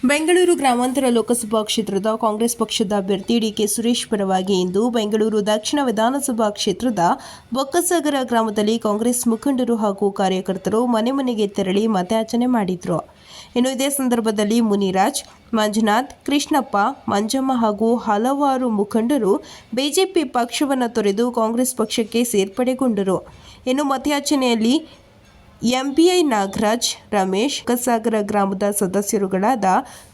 ಬೆಂಗಳೂರು ಗ್ರಾಮಾಂತರ ಲೋಕಸಭಾ ಕ್ಷೇತ್ರದ ಕಾಂಗ್ರೆಸ್ ಪಕ್ಷದ ಅಭ್ಯರ್ಥಿ ಡಿಕೆ ಸುರೇಶ್ ಪರವಾಗಿ ಇಂದು ಬೆಂಗಳೂರು ದಕ್ಷಿಣ ವಿಧಾನಸಭಾ ಕ್ಷೇತ್ರದ ಬೊಕ್ಕಸಾಗರ ಗ್ರಾಮದಲ್ಲಿ ಕಾಂಗ್ರೆಸ್ ಮುಖಂಡರು ಹಾಗೂ ಕಾರ್ಯಕರ್ತರು ಮನೆ ಮನೆಗೆ ತೆರಳಿ ಮತಯಾಚನೆ ಮಾಡಿದರು. ಇನ್ನು ಇದೇ ಸಂದರ್ಭದಲ್ಲಿ ಮುನಿರಾಜ್, ಮಂಜುನಾಥ್, ಕೃಷ್ಣಪ್ಪ, ಮಂಜಮ್ಮ ಹಾಗೂ ಹಲವಾರು ಮುಖಂಡರು ಬಿಜೆಪಿ ಪಕ್ಷವನ್ನು ತೊರೆದು ಕಾಂಗ್ರೆಸ್ ಪಕ್ಷಕ್ಕೆ ಸೇರ್ಪಡೆಗೊಂಡರು. ಇನ್ನು ಮತಯಾಚನೆಯಲ್ಲಿ ಎಂಪಿಐ ನಾಗರಾಜ್, ರಮೇಶ್, ಬೊಕ್ಕಸಾಗರ ಗ್ರಾಮದ ಸದಸ್ಯರುಗಳಾದ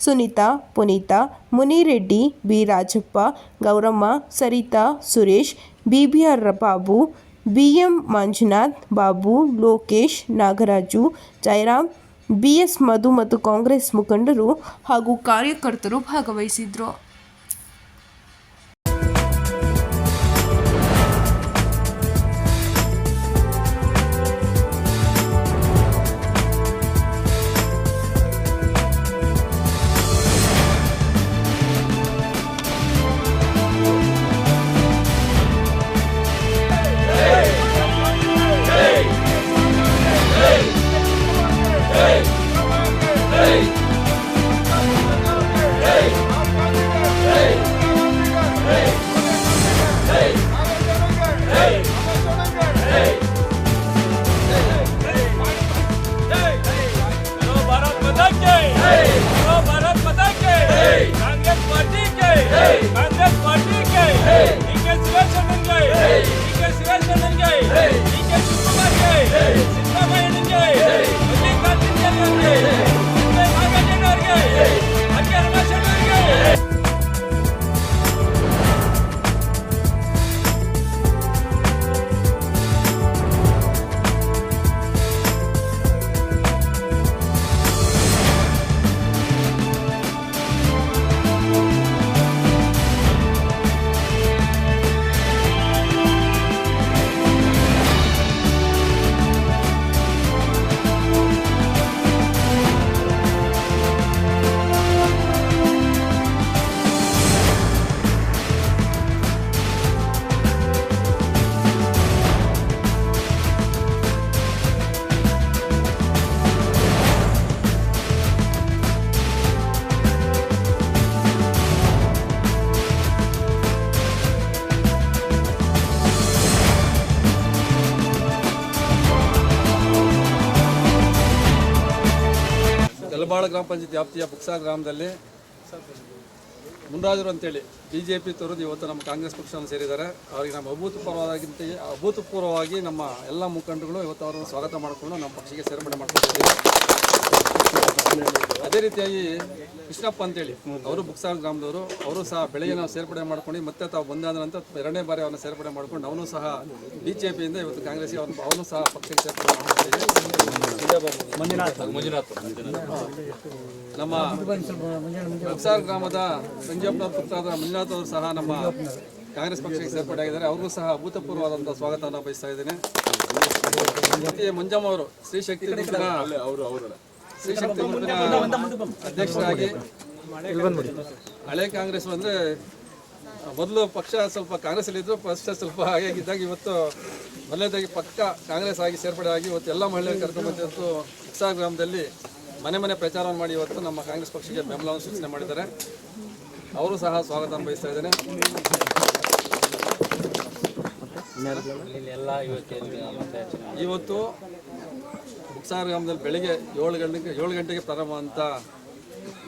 Sunita, Punita, Munireddy, B Rajappa, Gauramma, Sarita, Suresh, BBR Babu, BM Manjunath, Babu, Lokesh, Nagaraju, Jayaram, BS Madhu ಮತ್ತು ಕಾಂಗ್ರೆಸ್ ಮುಖಂಡರು ಹಾಗೂ ಕಾರ್ಯಕರ್ತರು ಭಾಗವಹಿಸಿದ್ರು. ಯಲಬಾಳ ಗ್ರಾಮ ಪಂಚಾಯತ್ ವ್ಯಾಪ್ತಿಯ ಬೊಕ್ಕಸಾಗರ ಗ್ರಾಮದಲ್ಲಿ ಮುನ್ರಾಜರು ಅಂತೇಳಿ ಬಿಜೆಪಿ ತೊರೆದು ಇವತ್ತು ನಮ್ಮ ಕಾಂಗ್ರೆಸ್ ಪಕ್ಷವನ್ನು ಸೇರಿದ್ದಾರೆ. ಅವರಿಗೆ ನಮ್ಮ ಅಭೂತಪೂರ್ವವಾಗಿ ನಮ್ಮ ಎಲ್ಲ ಮುಖಂಡರುಗಳು ಇವತ್ತು ಅವರನ್ನು ಸ್ವಾಗತ ಮಾಡಿಕೊಂಡು ನಮ್ಮ ಪಕ್ಷಕ್ಕೆ ಸೇರ್ಪಡೆ ಮಾಡ್ಕೊಂಡಿದ್ದೀವಿ. ಅದೇ ರೀತಿಯಾಗಿ ಕೃಷ್ಣಪ್ಪ ಅಂತೇಳಿ ಅವರು ಬೊಕ್ಕಸಾಗರ ಗ್ರಾಮದವರು, ಅವರು ಸಹ ಬೆಳಗ್ಗೆ ನಾವು ಸೇರ್ಪಡೆ ಮಾಡ್ಕೊಂಡು ಮತ್ತೆ ತಾವು ಬಂದಾದ ನಂತರ ಎರಡನೇ ಬಾರಿ ಅವನ್ನ ಸೇರ್ಪಡೆ ಮಾಡ್ಕೊಂಡು ಅವನು ಸಹ ಬಿಜೆಪಿಯಿಂದ ಇವತ್ತು ಕಾಂಗ್ರೆಸ್ಗೆ ಅವನು ಸಹ ಪಕ್ಷಕ್ಕೆ ಸೇರ್ಪಡೆ ಮಾಡ್ಕೊಂಡಿದ್ದೀವಿ. ನಮ್ಮ ಬೊಕ್ಕಸಾಗರ ಗ್ರಾಮದ ಸಂಜೀವಪ್ಪನ ಪುತ್ರಾದ ಮಂಜುನಾಥ್ ಅವರು ಸಹ ನಮ್ಮ ಕಾಂಗ್ರೆಸ್ ಪಕ್ಷಕ್ಕೆ ಸೇರ್ಪಡೆ ಆಗಿದ್ದಾರೆ. ಅವ್ರಿಗೂ ಸಹ ಅಭೂತಪೂರ್ವವಾದಂಥ ಸ್ವಾಗತವನ್ನು ಬಯಸ್ತಾ ಇದ್ದೇನೆ. ಮಂಜಮ್ಮ ಅವರು ಶ್ರೀಶಕ್ತಿ ಅಧ್ಯಕ್ಷರಾಗಿ ಹಳೆ ಕಾಂಗ್ರೆಸ್ ಅಂದರೆ ಮೊದಲು ಪಕ್ಷ ಸ್ವಲ್ಪ ಕಾಂಗ್ರೆಸ್ಸಲ್ಲಿದ್ದರು, ಪಕ್ಷ ಸ್ವಲ್ಪ ಹಾಗಾಗಿದ್ದಾಗ ಇವತ್ತು ಮೊದಲನೇದಾಗಿ ಪಕ್ಕ ಕಾಂಗ್ರೆಸ್ ಆಗಿ ಸೇರ್ಪಡೆ ಆಗಿ ಇವತ್ತು ಎಲ್ಲ ಮಹಿಳೆಯರು ಕರ್ಕೊಂಡ್ಬಂದಿವತ್ತು ಬೊಕ್ಕಸಾಗರ ಗ್ರಾಮದಲ್ಲಿ ಮನೆ ಮನೆ ಪ್ರಚಾರವನ್ನು ಮಾಡಿ ಇವತ್ತು ನಮ್ಮ ಕಾಂಗ್ರೆಸ್ ಪಕ್ಷಕ್ಕೆ ಬೆಂಬಲವನ್ನು ಸೂಚನೆ ಮಾಡಿದ್ದಾರೆ. ಅವರು ಸಹ ಸ್ವಾಗತವನ್ನು ಬಯಸ್ತಾ ಇದ್ದೇನೆ. ಇವತ್ತು ಬೊಕ್ಕಸಾಗರ ಗ್ರಾಮದಲ್ಲಿ ಬೆಳಿಗ್ಗೆ 7 ಗಂಟೆಗೆ ಪ್ರಾರಂಭವಂತ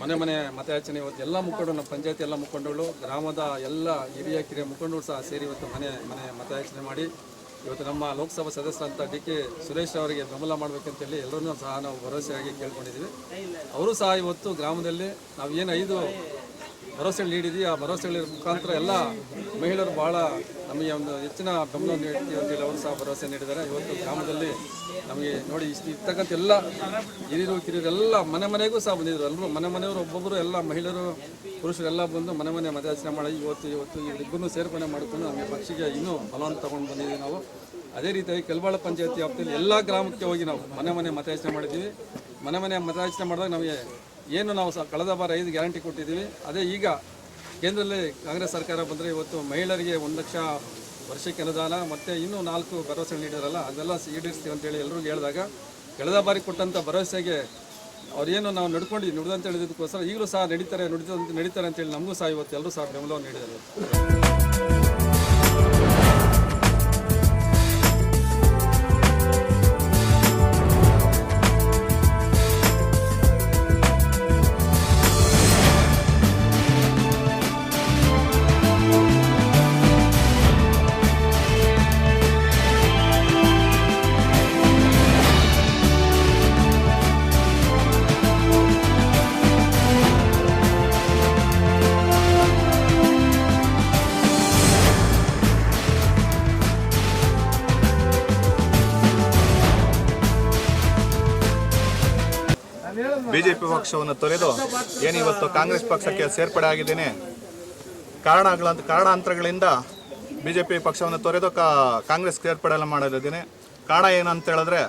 ಮನೆ ಮನೆ ಮತಯಾಚನೆ ಇವತ್ತು ಎಲ್ಲ ಮುಖಂಡರು, ನಮ್ಮ ಪಂಚಾಯತಿ ಎಲ್ಲ ಮುಖಂಡಗಳು, ಗ್ರಾಮದ ಎಲ್ಲ ಹಿರಿಯ ಕಿರಿಯ ಮುಖಂಡರು ಸಹ ಸೇರಿ ಇವತ್ತು ಮನೆ ಮತಯಾಚನೆ ಮಾಡಿ ಇವತ್ತು ನಮ್ಮ ಲೋಕಸಭಾ ಸದಸ್ಯರಂತ ಡಿಕೆ ಸುರೇಶ್ ಅವರಿಗೆ ಬೆಂಬಲ ಮಾಡಬೇಕಂತೇಳಿ ಎಲ್ಲರನ್ನೂ ಸಹ ನಾವು ಭರವಸೆಯಾಗಿ ಕೇಳ್ಕೊಂಡಿದ್ದೀವಿ. ಅವರು ಸಹ ಇವತ್ತು ಗ್ರಾಮದಲ್ಲಿ ನಾವು ಏನು 5 ಭರವಸೆಗಳು ನೀಡಿದ್ವಿ, ಆ ಭರವಸೆಗಳ ಮುಖಾಂತರ ಎಲ್ಲ ಮಹಿಳೆಯರು ಭಾಳ ನಮಗೆ ಒಂದು ಹೆಚ್ಚಿನ ಬೆಂಬಲ ನೀಡ್ತೀವಿ ಅಂತೇಳಿ ಅವರು ಸಹ ಭರವಸೆ ನೀಡಿದ್ದಾರೆ. ಇವತ್ತು ಗ್ರಾಮದಲ್ಲಿ ನಮಗೆ ನೋಡಿ ಇರ್ತಕ್ಕಂಥ ಎಲ್ಲ ಹಿರಿಯರು ಕಿರಿಯರೆಲ್ಲ ಮನೆ ಮನೆಗೂ ಸಹ ಬಂದಿದ್ದರು. ಎಲ್ಲರೂ ಮನೆಯವರು ಒಬ್ಬೊಬ್ಬರು ಎಲ್ಲ ಮಹಿಳೆಯರು ಪುರುಷರೆಲ್ಲ ಬಂದು ಮನೆ ಮತಯಾಚನೆ ಮಾಡಿ ಇವತ್ತು ಇವರಿಬ್ಬರನ್ನು ಸೇರ್ಪಡೆ ಮಾಡಿಕೊಂಡು ನಮಗೆ ಪಕ್ಷಿಗೆ ಇನ್ನೂ ಬಲವನ್ನು ತಗೊಂಡು ಬಂದಿದ್ದೀವಿ ನಾವು. ಅದೇ ರೀತಿಯಾಗಿ ಕೆಲ್ಬಾಳ ಪಂಚಾಯತಿ ವ್ಯಾಪ್ತಿಯಲ್ಲಿ ಎಲ್ಲ ಗ್ರಾಮಕ್ಕೆ ಹೋಗಿ ನಾವು ಮನೆ ಮತಯಾಚನೆ ಮಾಡಿದ್ದೀವಿ. ಮನೆ ಮತಯಾಚನೆ ಮಾಡಿದಾಗ ನಮಗೆ ಏನು ನಾವು ಕಳೆದ ಬಾರ 5 ಗ್ಯಾರಂಟಿ ಕೊಟ್ಟಿದ್ದೀವಿ, ಅದೇ ಈಗ ಕೇಂದ್ರದಲ್ಲಿ ಕಾಂಗ್ರೆಸ್ ಸರ್ಕಾರ ಬಂದರೆ ಇವತ್ತು ಮಹಿಳೆಯರಿಗೆ 1 ಲಕ್ಷ ವರ್ಷಕ್ಕೆ ಅನುದಾನ ಮತ್ತು ಇನ್ನೂ 4 ಭರವಸೆ ನೀಡಿದಾರಲ್ಲ ಅದೆಲ್ಲ ಈಡೇರಿಸ್ತೀವಿ ಅಂತೇಳಿ ಎಲ್ಲರಿಗೂ ಹೇಳಿದಾಗ ಕಳೆದ ಬಾರಿ ಕೊಟ್ಟಂಥ ಭರವಸೆಗೆ ಅವ್ರೇನು ನಾವು ನುಡಿದಂತ ಹೇಳಿದ್ದಕ್ಕೋಸ್ಕರ ಈಗಲೂ ಸಹ ನಡೀತಾರೆ ಅಂತೇಳಿ ನಮಗೂ ಸಹ ಇವತ್ತು ಎಲ್ಲರೂ ಸಹ ಬೆಂಬಲವನ್ನು ನೀಡಿದ್ದಾರೆ. ಬಿಜೆಪಿ ಪಕ್ಷವನ್ನು ತೊರೆದು ಏನಿವತ್ತು ಕಾಂಗ್ರೆಸ್ ಪಕ್ಷಕ್ಕೆ ಸೇರ್ಪಡೆ ಆಗಿದ್ದೇನೆ. ಕಾರಣಾಂತರಗಳಿಂದ ಬಿಜೆಪಿ ಪಕ್ಷವನ್ನು ತೊರೆದು ಕಾಂಗ್ರೆಸ್ ಸೇರ್ಪಡೆ ಮಾಡಿದ್ದೇನೆ. ಕಾರಣ ಏನಂತ ಹೇಳಿದ್ರೆ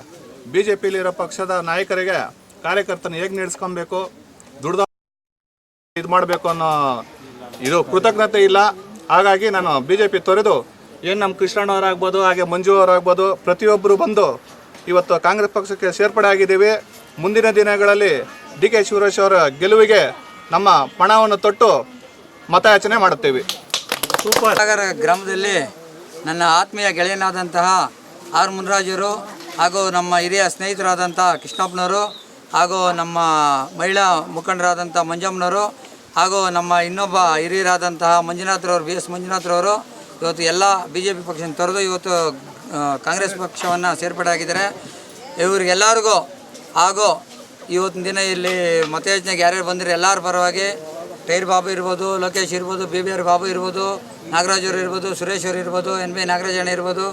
ಬಿಜೆಪಿಲಿರೋ ಪಕ್ಷದ ನಾಯಕರಿಗೆ ಕಾರ್ಯಕರ್ತನ ಹೇಗೆ ನಡೆಸ್ಕೊಬೇಕು, ದುಡ್ದ ಇದು ಮಾಡಬೇಕು ಅನ್ನೋ ಇದು ಕೃತಜ್ಞತೆ ಇಲ್ಲ. ಹಾಗಾಗಿ ನಾನು ಬಿಜೆಪಿ ತೊರೆದು ಏನು ನಮ್ಮ ಕೃಷ್ಣಣ್ಣವರಾಗ್ಬೋದು, ಹಾಗೆ ಮಂಜು ಅವರಾಗ್ಬೋದು, ಪ್ರತಿಯೊಬ್ಬರು ಬಂದು ಇವತ್ತು ಕಾಂಗ್ರೆಸ್ ಪಕ್ಷಕ್ಕೆ ಸೇರ್ಪಡೆ ಆಗಿದ್ದೀವಿ. ಮುಂದಿನ ದಿನಗಳಲ್ಲಿ ಡಿ ಕೆ ಶಿವರಾಜ್ ಅವರ ಗೆಲುವಿಗೆ ನಮ್ಮ ಪಣವನ್ನು ತೊಟ್ಟು ಮತಯಾಚನೆ ಮಾಡುತ್ತೇವೆ. ಸಾಗರ ಗ್ರಾಮದಲ್ಲಿ ನನ್ನ ಆತ್ಮೀಯ ಗೆಳೆಯನಾದಂತಹ ಆರ್ ಮುನ್ರಾಜರು ಹಾಗೂ ನಮ್ಮ ಹಿರಿಯ ಸ್ನೇಹಿತರಾದಂಥ ಕೃಷ್ಣಪ್ಪನವರು ಹಾಗೂ ನಮ್ಮ ಮಹಿಳಾ ಮುಖಂಡರಾದಂಥ ಮಂಜಮ್ಮನವರು ಹಾಗೂ ನಮ್ಮ ಇನ್ನೊಬ್ಬ ಹಿರಿಯರಾದಂತಹ ಮಂಜುನಾಥ್ರವರು ಬಿ ಎಸ್ ಮಂಜುನಾಥ್ರವರು ಇವತ್ತು ಎಲ್ಲ ಬಿ ಜೆ ಪಿ ಪಕ್ಷವನ್ನು ತೊರೆದು ಇವತ್ತು ಕಾಂಗ್ರೆಸ್ ಪಕ್ಷವನ್ನು ಸೇರ್ಪಡೆ ಆಗಿದ್ದಾರೆ. ಇವರಿಗೆಲ್ಲರಿಗೂ ಹಾಗೂ ಇವತ್ತಿನ ದಿನ ಇಲ್ಲಿ ಮತಯಾಚನೆಗೆ ಯಾರ್ಯಾರು ಬಂದರೆ ಎಲ್ಲರ ಪರವಾಗಿ ಟೈರ್ ಬಾಬು ಇರ್ಬೋದು, ಲೋಕೇಶ್ ಇರ್ಬೋದು, ಬಿ ಬಿ ಆರ್ ಬಾಬು ಇರ್ಬೋದು, ನಾಗರಾಜ್ ಅವರು ಇರ್ಬೋದು, ಸುರೇಶ್ ಅವರು ಇರ್ಬೋದು, ಎನ್ ಬಿ ನಾಗರಾಜಣ್ಣ ಇರ್ಬೋದು,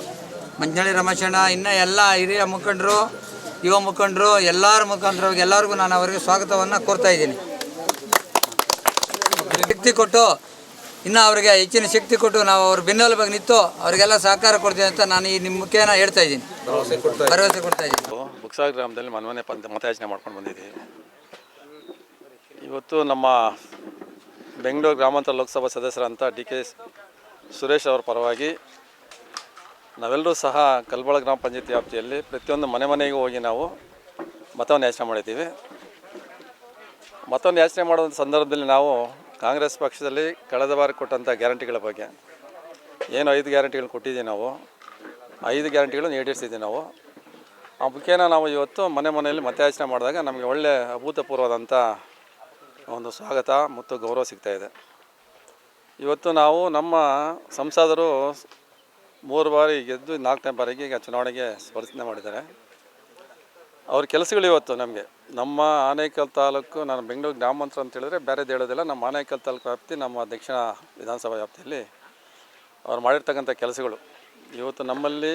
ಮಂಜನಳ್ಳಿ ರಮೇಶಣ್ಣ, ಇನ್ನೂ ಎಲ್ಲ ಹಿರಿಯ ಮುಖಂಡರು, ಯುವ ಮುಖಂಡರು, ಎಲ್ಲರ ಮುಖಂಡರಿಗೆ ಎಲ್ಲರಿಗೂ ನಾನು ಅವರಿಗೆ ಸ್ವಾಗತವನ್ನು ಕೋರ್ತಾ ಇದ್ದೀನಿ. ಶಕ್ತಿ ಕೊಟ್ಟು ಇನ್ನು ಅವರಿಗೆ ಹೆಚ್ಚಿನ ಶಕ್ತಿ ಕೊಟ್ಟು ನಾವು ಅವ್ರ ಬೆನ್ನೆಲುಬಾಗಿ ನಿಂತು ಅವರಿಗೆಲ್ಲ ಸಹಕಾರ ಕೊಡ್ತೀವಿ ಅಂತ ನಾನು ಈ ನಿಮ್ಮ ಮುಖೇನ ಹೇಳ್ತಾ ಇದ್ದೀನಿ, ಭರವಸೆ ಕೊಡ್ತಾ ಇದ್ದೀನಿ. ಬೊಕ್ಕಸಾಗರ ಗ್ರಾಮದಲ್ಲಿ ಮನೆ ಮತಯಾಚನೆ ಮಾಡ್ಕೊಂಡು ಬಂದಿದ್ದೀವಿ. ಇವತ್ತು ನಮ್ಮ ಬೆಂಗಳೂರು ಗ್ರಾಮಾಂತರ ಲೋಕಸಭಾ ಸದಸ್ಯರಂಥ ಡಿ ಕೆ ಸುರೇಶ್ ಅವರ ಪರವಾಗಿ ನಾವೆಲ್ಲರೂ ಸಹ ಕಲ್ಬಾಳ ಗ್ರಾಮ ಪಂಚಾಯತಿ ವ್ಯಾಪ್ತಿಯಲ್ಲಿ ಪ್ರತಿಯೊಂದು ಮನೆಗೂ ಹೋಗಿ ನಾವು ಮತವನ್ನು ಯಾಚನೆ ಮಾಡಿದ್ದೀವಿ. ಮತವನ್ನು ಯಾಚನೆ ಮಾಡೋ ಸಂದರ್ಭದಲ್ಲಿ ನಾವು ಕಾಂಗ್ರೆಸ್ ಪಕ್ಷದಲ್ಲಿ ಕಳೆದ ಬಾರಿ ಕೊಟ್ಟಂಥ ಗ್ಯಾರಂಟಿಗಳ ಬಗ್ಗೆ ಏನು 5 ಗ್ಯಾರಂಟಿಗಳು ಕೊಟ್ಟಿದ್ದೀವಿ. ನಾವು 5 ಗ್ಯಾರಂಟಿಗಳನ್ನು ಈಡೇರಿಸಿದ್ದೀವಿ. ನಾವು ಆ ಮುಖೇನ ನಾವು ಇವತ್ತು ಮನೆಯಲ್ಲಿ ಮತಯಾಚನೆ ಮಾಡಿದಾಗ ನಮಗೆ ಒಳ್ಳೆಯ ಅಭೂತಪೂರ್ವವಾದಂಥ ಒಂದು ಸ್ವಾಗತ ಮತ್ತು ಗೌರವ ಸಿಗ್ತಾಯಿದೆ. ಇವತ್ತು ನಾವು ನಮ್ಮ ಸಂಸದರು 3 ಬಾರಿ ಗೆದ್ದು 4ನೇ ಬಾರಿಗೆ ಈಗ ಚುನಾವಣೆಗೆ ಸ್ಪರ್ಧೆ ಮಾಡಿದ್ದಾರೆ. ಅವ್ರ ಕೆಲಸಗಳು ಇವತ್ತು ನಮಗೆ ನಮ್ಮ ಆನೇಕಲ್ ತಾಲೂಕು, ನಾನು ಬೆಂಗಳೂರು ಗ್ರಾಮಾಂತರ ಅಂತ ಹೇಳಿದ್ರೆ ಬೇರೆ ಹೇಳೋದಿಲ್ಲ, ನಮ್ಮ ಆನೇಕಲ್ ತಾಲೂಕು ವ್ಯಾಪ್ತಿ, ನಮ್ಮ ದಕ್ಷಿಣ ವಿಧಾನಸಭಾ ವ್ಯಾಪ್ತಿಯಲ್ಲಿ ಅವ್ರು ಮಾಡಿರ್ತಕ್ಕಂಥ ಕೆಲಸಗಳು ಇವತ್ತು ನಮ್ಮಲ್ಲಿ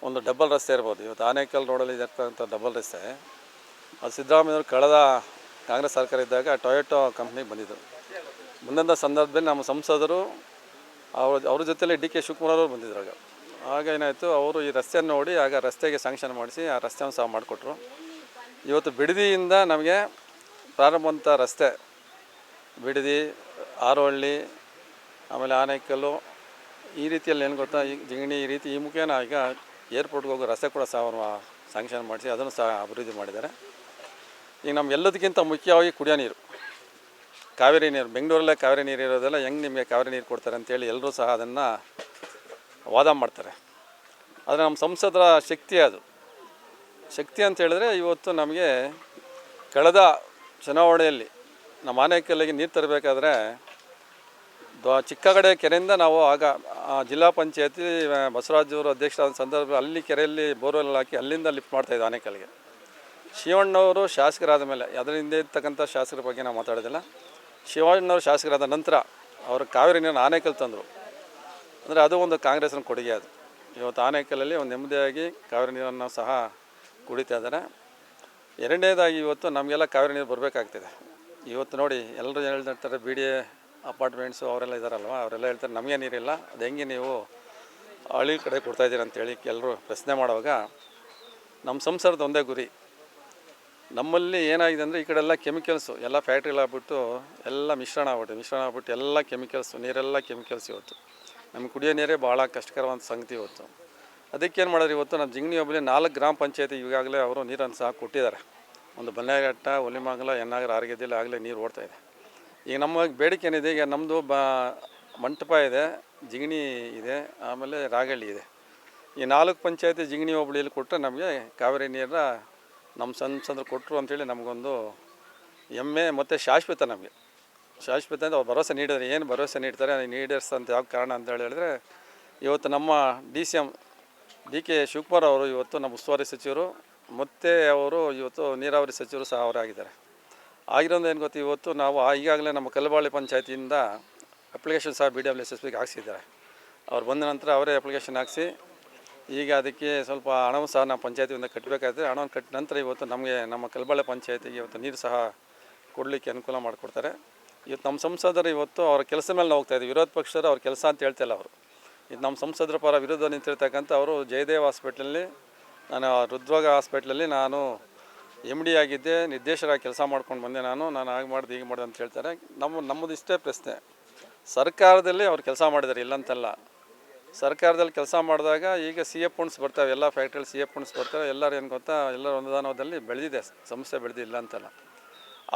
ಒಂದು ಡಬಲ್ ರಸ್ತೆ ಇರ್ಬೋದು. ಇವತ್ತು ಆನೇಕಲ್ ರೋಡಲ್ಲಿ ಇರ್ತಕ್ಕಂಥ ಡಬಲ್ ರಸ್ತೆ ಅದು ಸಿದ್ದರಾಮಯ್ಯವರು ಕಳೆದ ಕಾಂಗ್ರೆಸ್ ಸರ್ಕಾರ ಇದ್ದಾಗ ಟೊಯೋಟೋ ಕಂಪ್ನಿಗೆ ಬಂದಿದ್ದರು. ಬಂದಂಥ ಸಂದರ್ಭದಲ್ಲಿ ನಮ್ಮ ಸಂಸದರು ಅವ್ರ ಜೊತೆಯಲ್ಲಿ ಡಿ ಕೆ ಶಿವಕುಮಾರ್ ಅವರು ಬಂದಿದ್ರು. ಆಗ ಏನಾಯಿತು, ಅವರು ಈ ರಸ್ತೆಯನ್ನು ನೋಡಿ ಆಗ ರಸ್ತೆಗೆ ಸ್ಯಾಂಕ್ಷನ್ ಮಾಡಿಸಿ ಆ ರಸ್ತೆಯನ್ನು ಸಹ ಮಾಡಿಕೊಟ್ರು. ಇವತ್ತು ಬಿಡದಿಯಿಂದ ನಮಗೆ ಪ್ರಾರಂಭವಂಥ ರಸ್ತೆ ಬಿಡದಿ, ಆರೋಹಳ್ಳಿ, ಆಮೇಲೆ ಆನೇಕಲ್ಲು, ಈ ರೀತಿಯಲ್ಲಿ ಏನು ಗೊತ್ತಾ, ಈ ಜಿಗಣಿ, ಈ ರೀತಿ ಈ ಮುಖೇನ ಈಗ ಏರ್ಪೋರ್ಟ್ಗೆ ಹೋಗೋ ರಸ್ತೆ ಕೂಡ ಸಹ ಅವರು ಸ್ಯಾಂಕ್ಷನ್ ಮಾಡಿಸಿ ಅದನ್ನು ಸಹ ಅಭಿವೃದ್ಧಿ ಮಾಡಿದ್ದಾರೆ. ಈಗ ನಮಗೆಲ್ಲದಕ್ಕಿಂತ ಮುಖ್ಯವಾಗಿ ಕುಡಿಯೋ ನೀರು, ಕಾವೇರಿ ನೀರು, ಬೆಂಗಳೂರಲ್ಲೇ ಕಾವೇರಿ ನೀರು ಇರೋದೆಲ್ಲ ಹೆಂಗೆ ನಿಮಗೆ ಕಾವೇರಿ ನೀರು ಕೊಡ್ತಾರೆ ಅಂತೇಳಿ ಎಲ್ಲರೂ ಸಹ ಅದನ್ನು ವಾದ ಮಾಡ್ತಾರೆ. ಆದರೆ ನಮ್ಮ ಸಂಸದರ ಶಕ್ತಿ ಅದು. ಶಕ್ತಿ ಅಂತ ಹೇಳಿದ್ರೆ ಇವತ್ತು ನಮಗೆ ಕಳೆದ ಚುನಾವಣೆಯಲ್ಲಿ ನಮ್ಮ ಆನೇಕಲ್ಲಿಗೆ ನೀರು ತರಬೇಕಾದ್ರೆ ಚಿಕ್ಕಗಡೆ ಕೆರೆಯಿಂದ ನಾವು ಆಗ ಜಿಲ್ಲಾ ಪಂಚಾಯತಿ ಬಸವರಾಜವರು ಅಧ್ಯಕ್ಷರಾದ ಸಂದರ್ಭ ಅಲ್ಲಿ ಕೆರೆಯಲ್ಲಿ ಬೋರ್ವೆಲ್ ಹಾಕಿ ಅಲ್ಲಿಂದ ಲಿಫ್ಟ್ ಮಾಡ್ತಾಯಿದ್ದೆ ಆನೇಕಲ್ಗೆ. ಶಿವಣ್ಣವರು ಶಾಸಕರಾದ ಮೇಲೆ, ಅದರ ಹಿಂದೆ ಇರ್ತಕ್ಕಂಥ ಶಾಸಕರ ಬಗ್ಗೆ ನಾವು ಮಾತಾಡೋದಿಲ್ಲ, ಶಿವಣ್ಣವರು ಶಾಸಕರಾದ ನಂತರ ಅವರು ಕಾವೇರಿ ನೀರನ್ನು ಆನೇಕಲ್ ತಂದರು. ಅಂದರೆ ಅದು ಒಂದು ಕಾಂಗ್ರೆಸ್ನ ಕೊಡುಗೆ. ಅದು ಇವತ್ತು ಆನೇಕಲ್ಲಲ್ಲಿ ಒಂದು ನೆಮ್ಮದಿಯಾಗಿ ಕಾವೇರಿ ನೀರನ್ನು ಸಹ ಕುಡಿತಾ ಇದ್ದಾರೆ. ಎರಡನೇದಾಗಿ ಇವತ್ತು ನಮಗೆಲ್ಲ ಕಾವೇರಿ ನೀರು ಬರಬೇಕಾಗ್ತಿದೆ. ಇವತ್ತು ನೋಡಿ ಎಲ್ಲರೂ ಹೇಳ್ತಾರೆ, ಬಿ ಡಿ ಎ ಅಪಾರ್ಟ್ಮೆಂಟ್ಸು ಅವರೆಲ್ಲ ಇದ್ದಾರಲ್ವ, ಅವರೆಲ್ಲ ಹೇಳ್ತಾರೆ ನಮಗೆ ನೀರಿಲ್ಲ, ಅದು ಹೆಂಗೆ ನೀವು ಹಳ್ಳಿ ಕಡೆ ಕೊಡ್ತಾಯಿದ್ದೀರಿ ಅಂತೇಳಿ ಎಲ್ಲರೂ ಪ್ರಶ್ನೆ ಮಾಡುವಾಗ ನಮ್ಮ ಸಂಸಾರದ ಒಂದೇ ಗುರಿ. ನಮ್ಮಲ್ಲಿ ಏನಾಗಿದೆ ಅಂದರೆ ಈ ಕಡೆ ಎಲ್ಲ ಕೆಮಿಕಲ್ಸು, ಎಲ್ಲ ಫ್ಯಾಕ್ಟ್ರಿಗಳಾಗ್ಬಿಟ್ಟು ಎಲ್ಲ ಮಿಶ್ರಣ ಆಗ್ಬಿಟ್ಟು ಎಲ್ಲ ಕೆಮಿಕಲ್ಸು, ನೀರೆಲ್ಲ ಕೆಮಿಕಲ್ಸ್. ಇವತ್ತು ನಮಗೆ ಕುಡಿಯೋ ನೀರೇ ಭಾಳ ಕಷ್ಟಕರವಾದ ಸಂಗತಿ ಇವತ್ತು. ಅದಕ್ಕೇನು ಮಾಡಿದ್ರು, ಇವತ್ತು ನಮ್ಮ ಜಿಗಣಿ ಹೋಬಳಿ 4 ಗ್ರಾಮ ಪಂಚಾಯತಿ ಈಗಾಗಲೇ ಅವರು ನೀರನ್ನು ಸಹ ಕೊಟ್ಟಿದ್ದಾರೆ. ಒಂದು ಬನ್ನೇಘಟ್ಟ ಹುಲಿಮಂಗಲ ಎನ್ನಾಗರ ಆರೋಗ್ಯದಲ್ಲಿ ಆಗಲೇ ನೀರು ಓಡ್ತಾಯಿದೆ. ಈಗ ನಮ್ಮ ಬೇಡಿಕೆ ಏನಿದೆ, ಈಗ ನಮ್ಮದು ಮಂಟಪ ಇದೆ, ಜಿಗಣಿ ಇದೆ, ಆಮೇಲೆ ರಾಗಳ್ಳಿ ಇದೆ. ಈ 4 ಪಂಚಾಯತಿ ಜಿಗಣಿ ಹೋಬಳಿಯಲ್ಲಿ ಕೊಟ್ಟರೆ ನಮಗೆ ಕಾವೇರಿ ನೀರನ್ನ ನಮ್ಮ ಸಂಸದರು ಕೊಟ್ಟರು ಅಂತೇಳಿ ನಮಗೊಂದು ಹೆಮ್ಮೆ ಮತ್ತು ಶಾಶ್ವತ. ನಮಗೆ ಶಾಶ್ವತ ಅಂತ ಅವ್ರು ಭರವಸೆ ನೀಡಿದ್ದಾರೆ. ಏನು ಭರವಸೆ ನೀಡ್ತಾರೆ ನೀಡಿಸ್ತಂತ ಯಾವ ಕಾರಣ ಅಂತ ಹೇಳಿದ್ರೆ, ಇವತ್ತು ನಮ್ಮ DCM DK ಶಿವಕುಮಾರ್ ಅವರು ಇವತ್ತು ನಮ್ಮ ಉಸ್ತುವಾರಿ ಸಚಿವರು ಮತ್ತು ಅವರು ಇವತ್ತು ನೀರಾವರಿ ಸಚಿವರು ಸಹ ಅವರಾಗಿದ್ದಾರೆ. ಆಗಿರೋದು ಏನು ಗೊತ್ತು, ಇವತ್ತು ನಾವು ಈಗಾಗಲೇ ನಮ್ಮ ಕಲ್ಲಬಾಳಿ ಪಂಚಾಯತಿಯಿಂದ ಅಪ್ಲಿಕೇಶನ್ ಸಹ BWSSBಗೆ ಹಾಕ್ಸಿದ್ದಾರೆ. ಅವ್ರು ಬಂದ ನಂತರ ಅವರೇ ಅಪ್ಲಿಕೇಶನ್ ಹಾಕ್ಸಿ ಈಗ ಅದಕ್ಕೆ ಸ್ವಲ್ಪ ಹಣವು ಸಹ ನಾವು ಪಂಚಾಯತಿಯಿಂದ ಕಟ್ಟಬೇಕಾದ್ರೆ ಹಣವನ್ನು ಕಟ್ಟಿದ ನಂತರ ಇವತ್ತು ನಮಗೆ ನಮ್ಮ ಕಲ್ಲಬಾಳಿ ಪಂಚಾಯತಿಗೆ ಇವತ್ತು ನೀರು ಸಹ ಕೊಡಲಿಕ್ಕೆ ಅನುಕೂಲ ಮಾಡಿಕೊಡ್ತಾರೆ. ಇವತ್ತು ನಮ್ಮ ಸಂಸದರು ಇವತ್ತು ಅವ್ರ ಕೆಲಸ ಮೇಲೆ ನಾವು ಹೋಗ್ತಾಯಿದ್ದೀವಿ. ವಿರೋಧ ಪಕ್ಷರು ಅವ್ರ ಕೆಲಸ ಅಂತ ಹೇಳ್ತಿಲ್ಲ ಅವರು. ಇದು ನಮ್ಮ ಸಂಸದರ ಪರ ವಿರುದ್ಧ ನಿಂತಿರ್ತಕ್ಕಂಥ ಅವರು ಜಯದೇವ್ ಹಾಸ್ಪಿಟ್ಲಲ್ಲಿ, ನಾನು ಹೃದ್ರೋಗ ಹಾಸ್ಪಿಟ್ಲಲ್ಲಿ ನಾನು MD ಆಗಿದ್ದೆ, ನಿರ್ದೇಶಕರಾಗಿ ಕೆಲಸ ಮಾಡ್ಕೊಂಡು ಬಂದೆ. ನಾನು ಹಾಗೆ ಮಾಡಿದೆ ಹೀಗೆ ಮಾಡಿದೆ ಅಂತ ಹೇಳ್ತಾರೆ. ನಮ್ಮದು ಇಷ್ಟೇ ಪ್ರಶ್ನೆ, ಸರ್ಕಾರದಲ್ಲಿ ಅವ್ರು ಕೆಲಸ ಮಾಡಿದ್ದಾರೆ, ಇಲ್ಲಂತಲ್ಲ. ಸರ್ಕಾರದಲ್ಲಿ ಕೆಲಸ ಮಾಡಿದಾಗ ಈಗ CF ಫಂಡ್ಸ್ ಬರ್ತಾವೆ, ಎಲ್ಲ ಫ್ಯಾಕ್ಟ್ರಿಯಲ್ಲಿ CF ಫಂಡ್ಸ್ ಬರ್ತಾವೆ. ಎಲ್ಲರೂ ಏನು ಗೊತ್ತಾ, ಎಲ್ಲರ ಅನುದಾನದಲ್ಲಿ ಬೆಳೆದಿದೆ, ಸಂಸ್ಥೆ ಬೆಳೆದಿಲ್ಲ ಅಂತಲ್ಲ.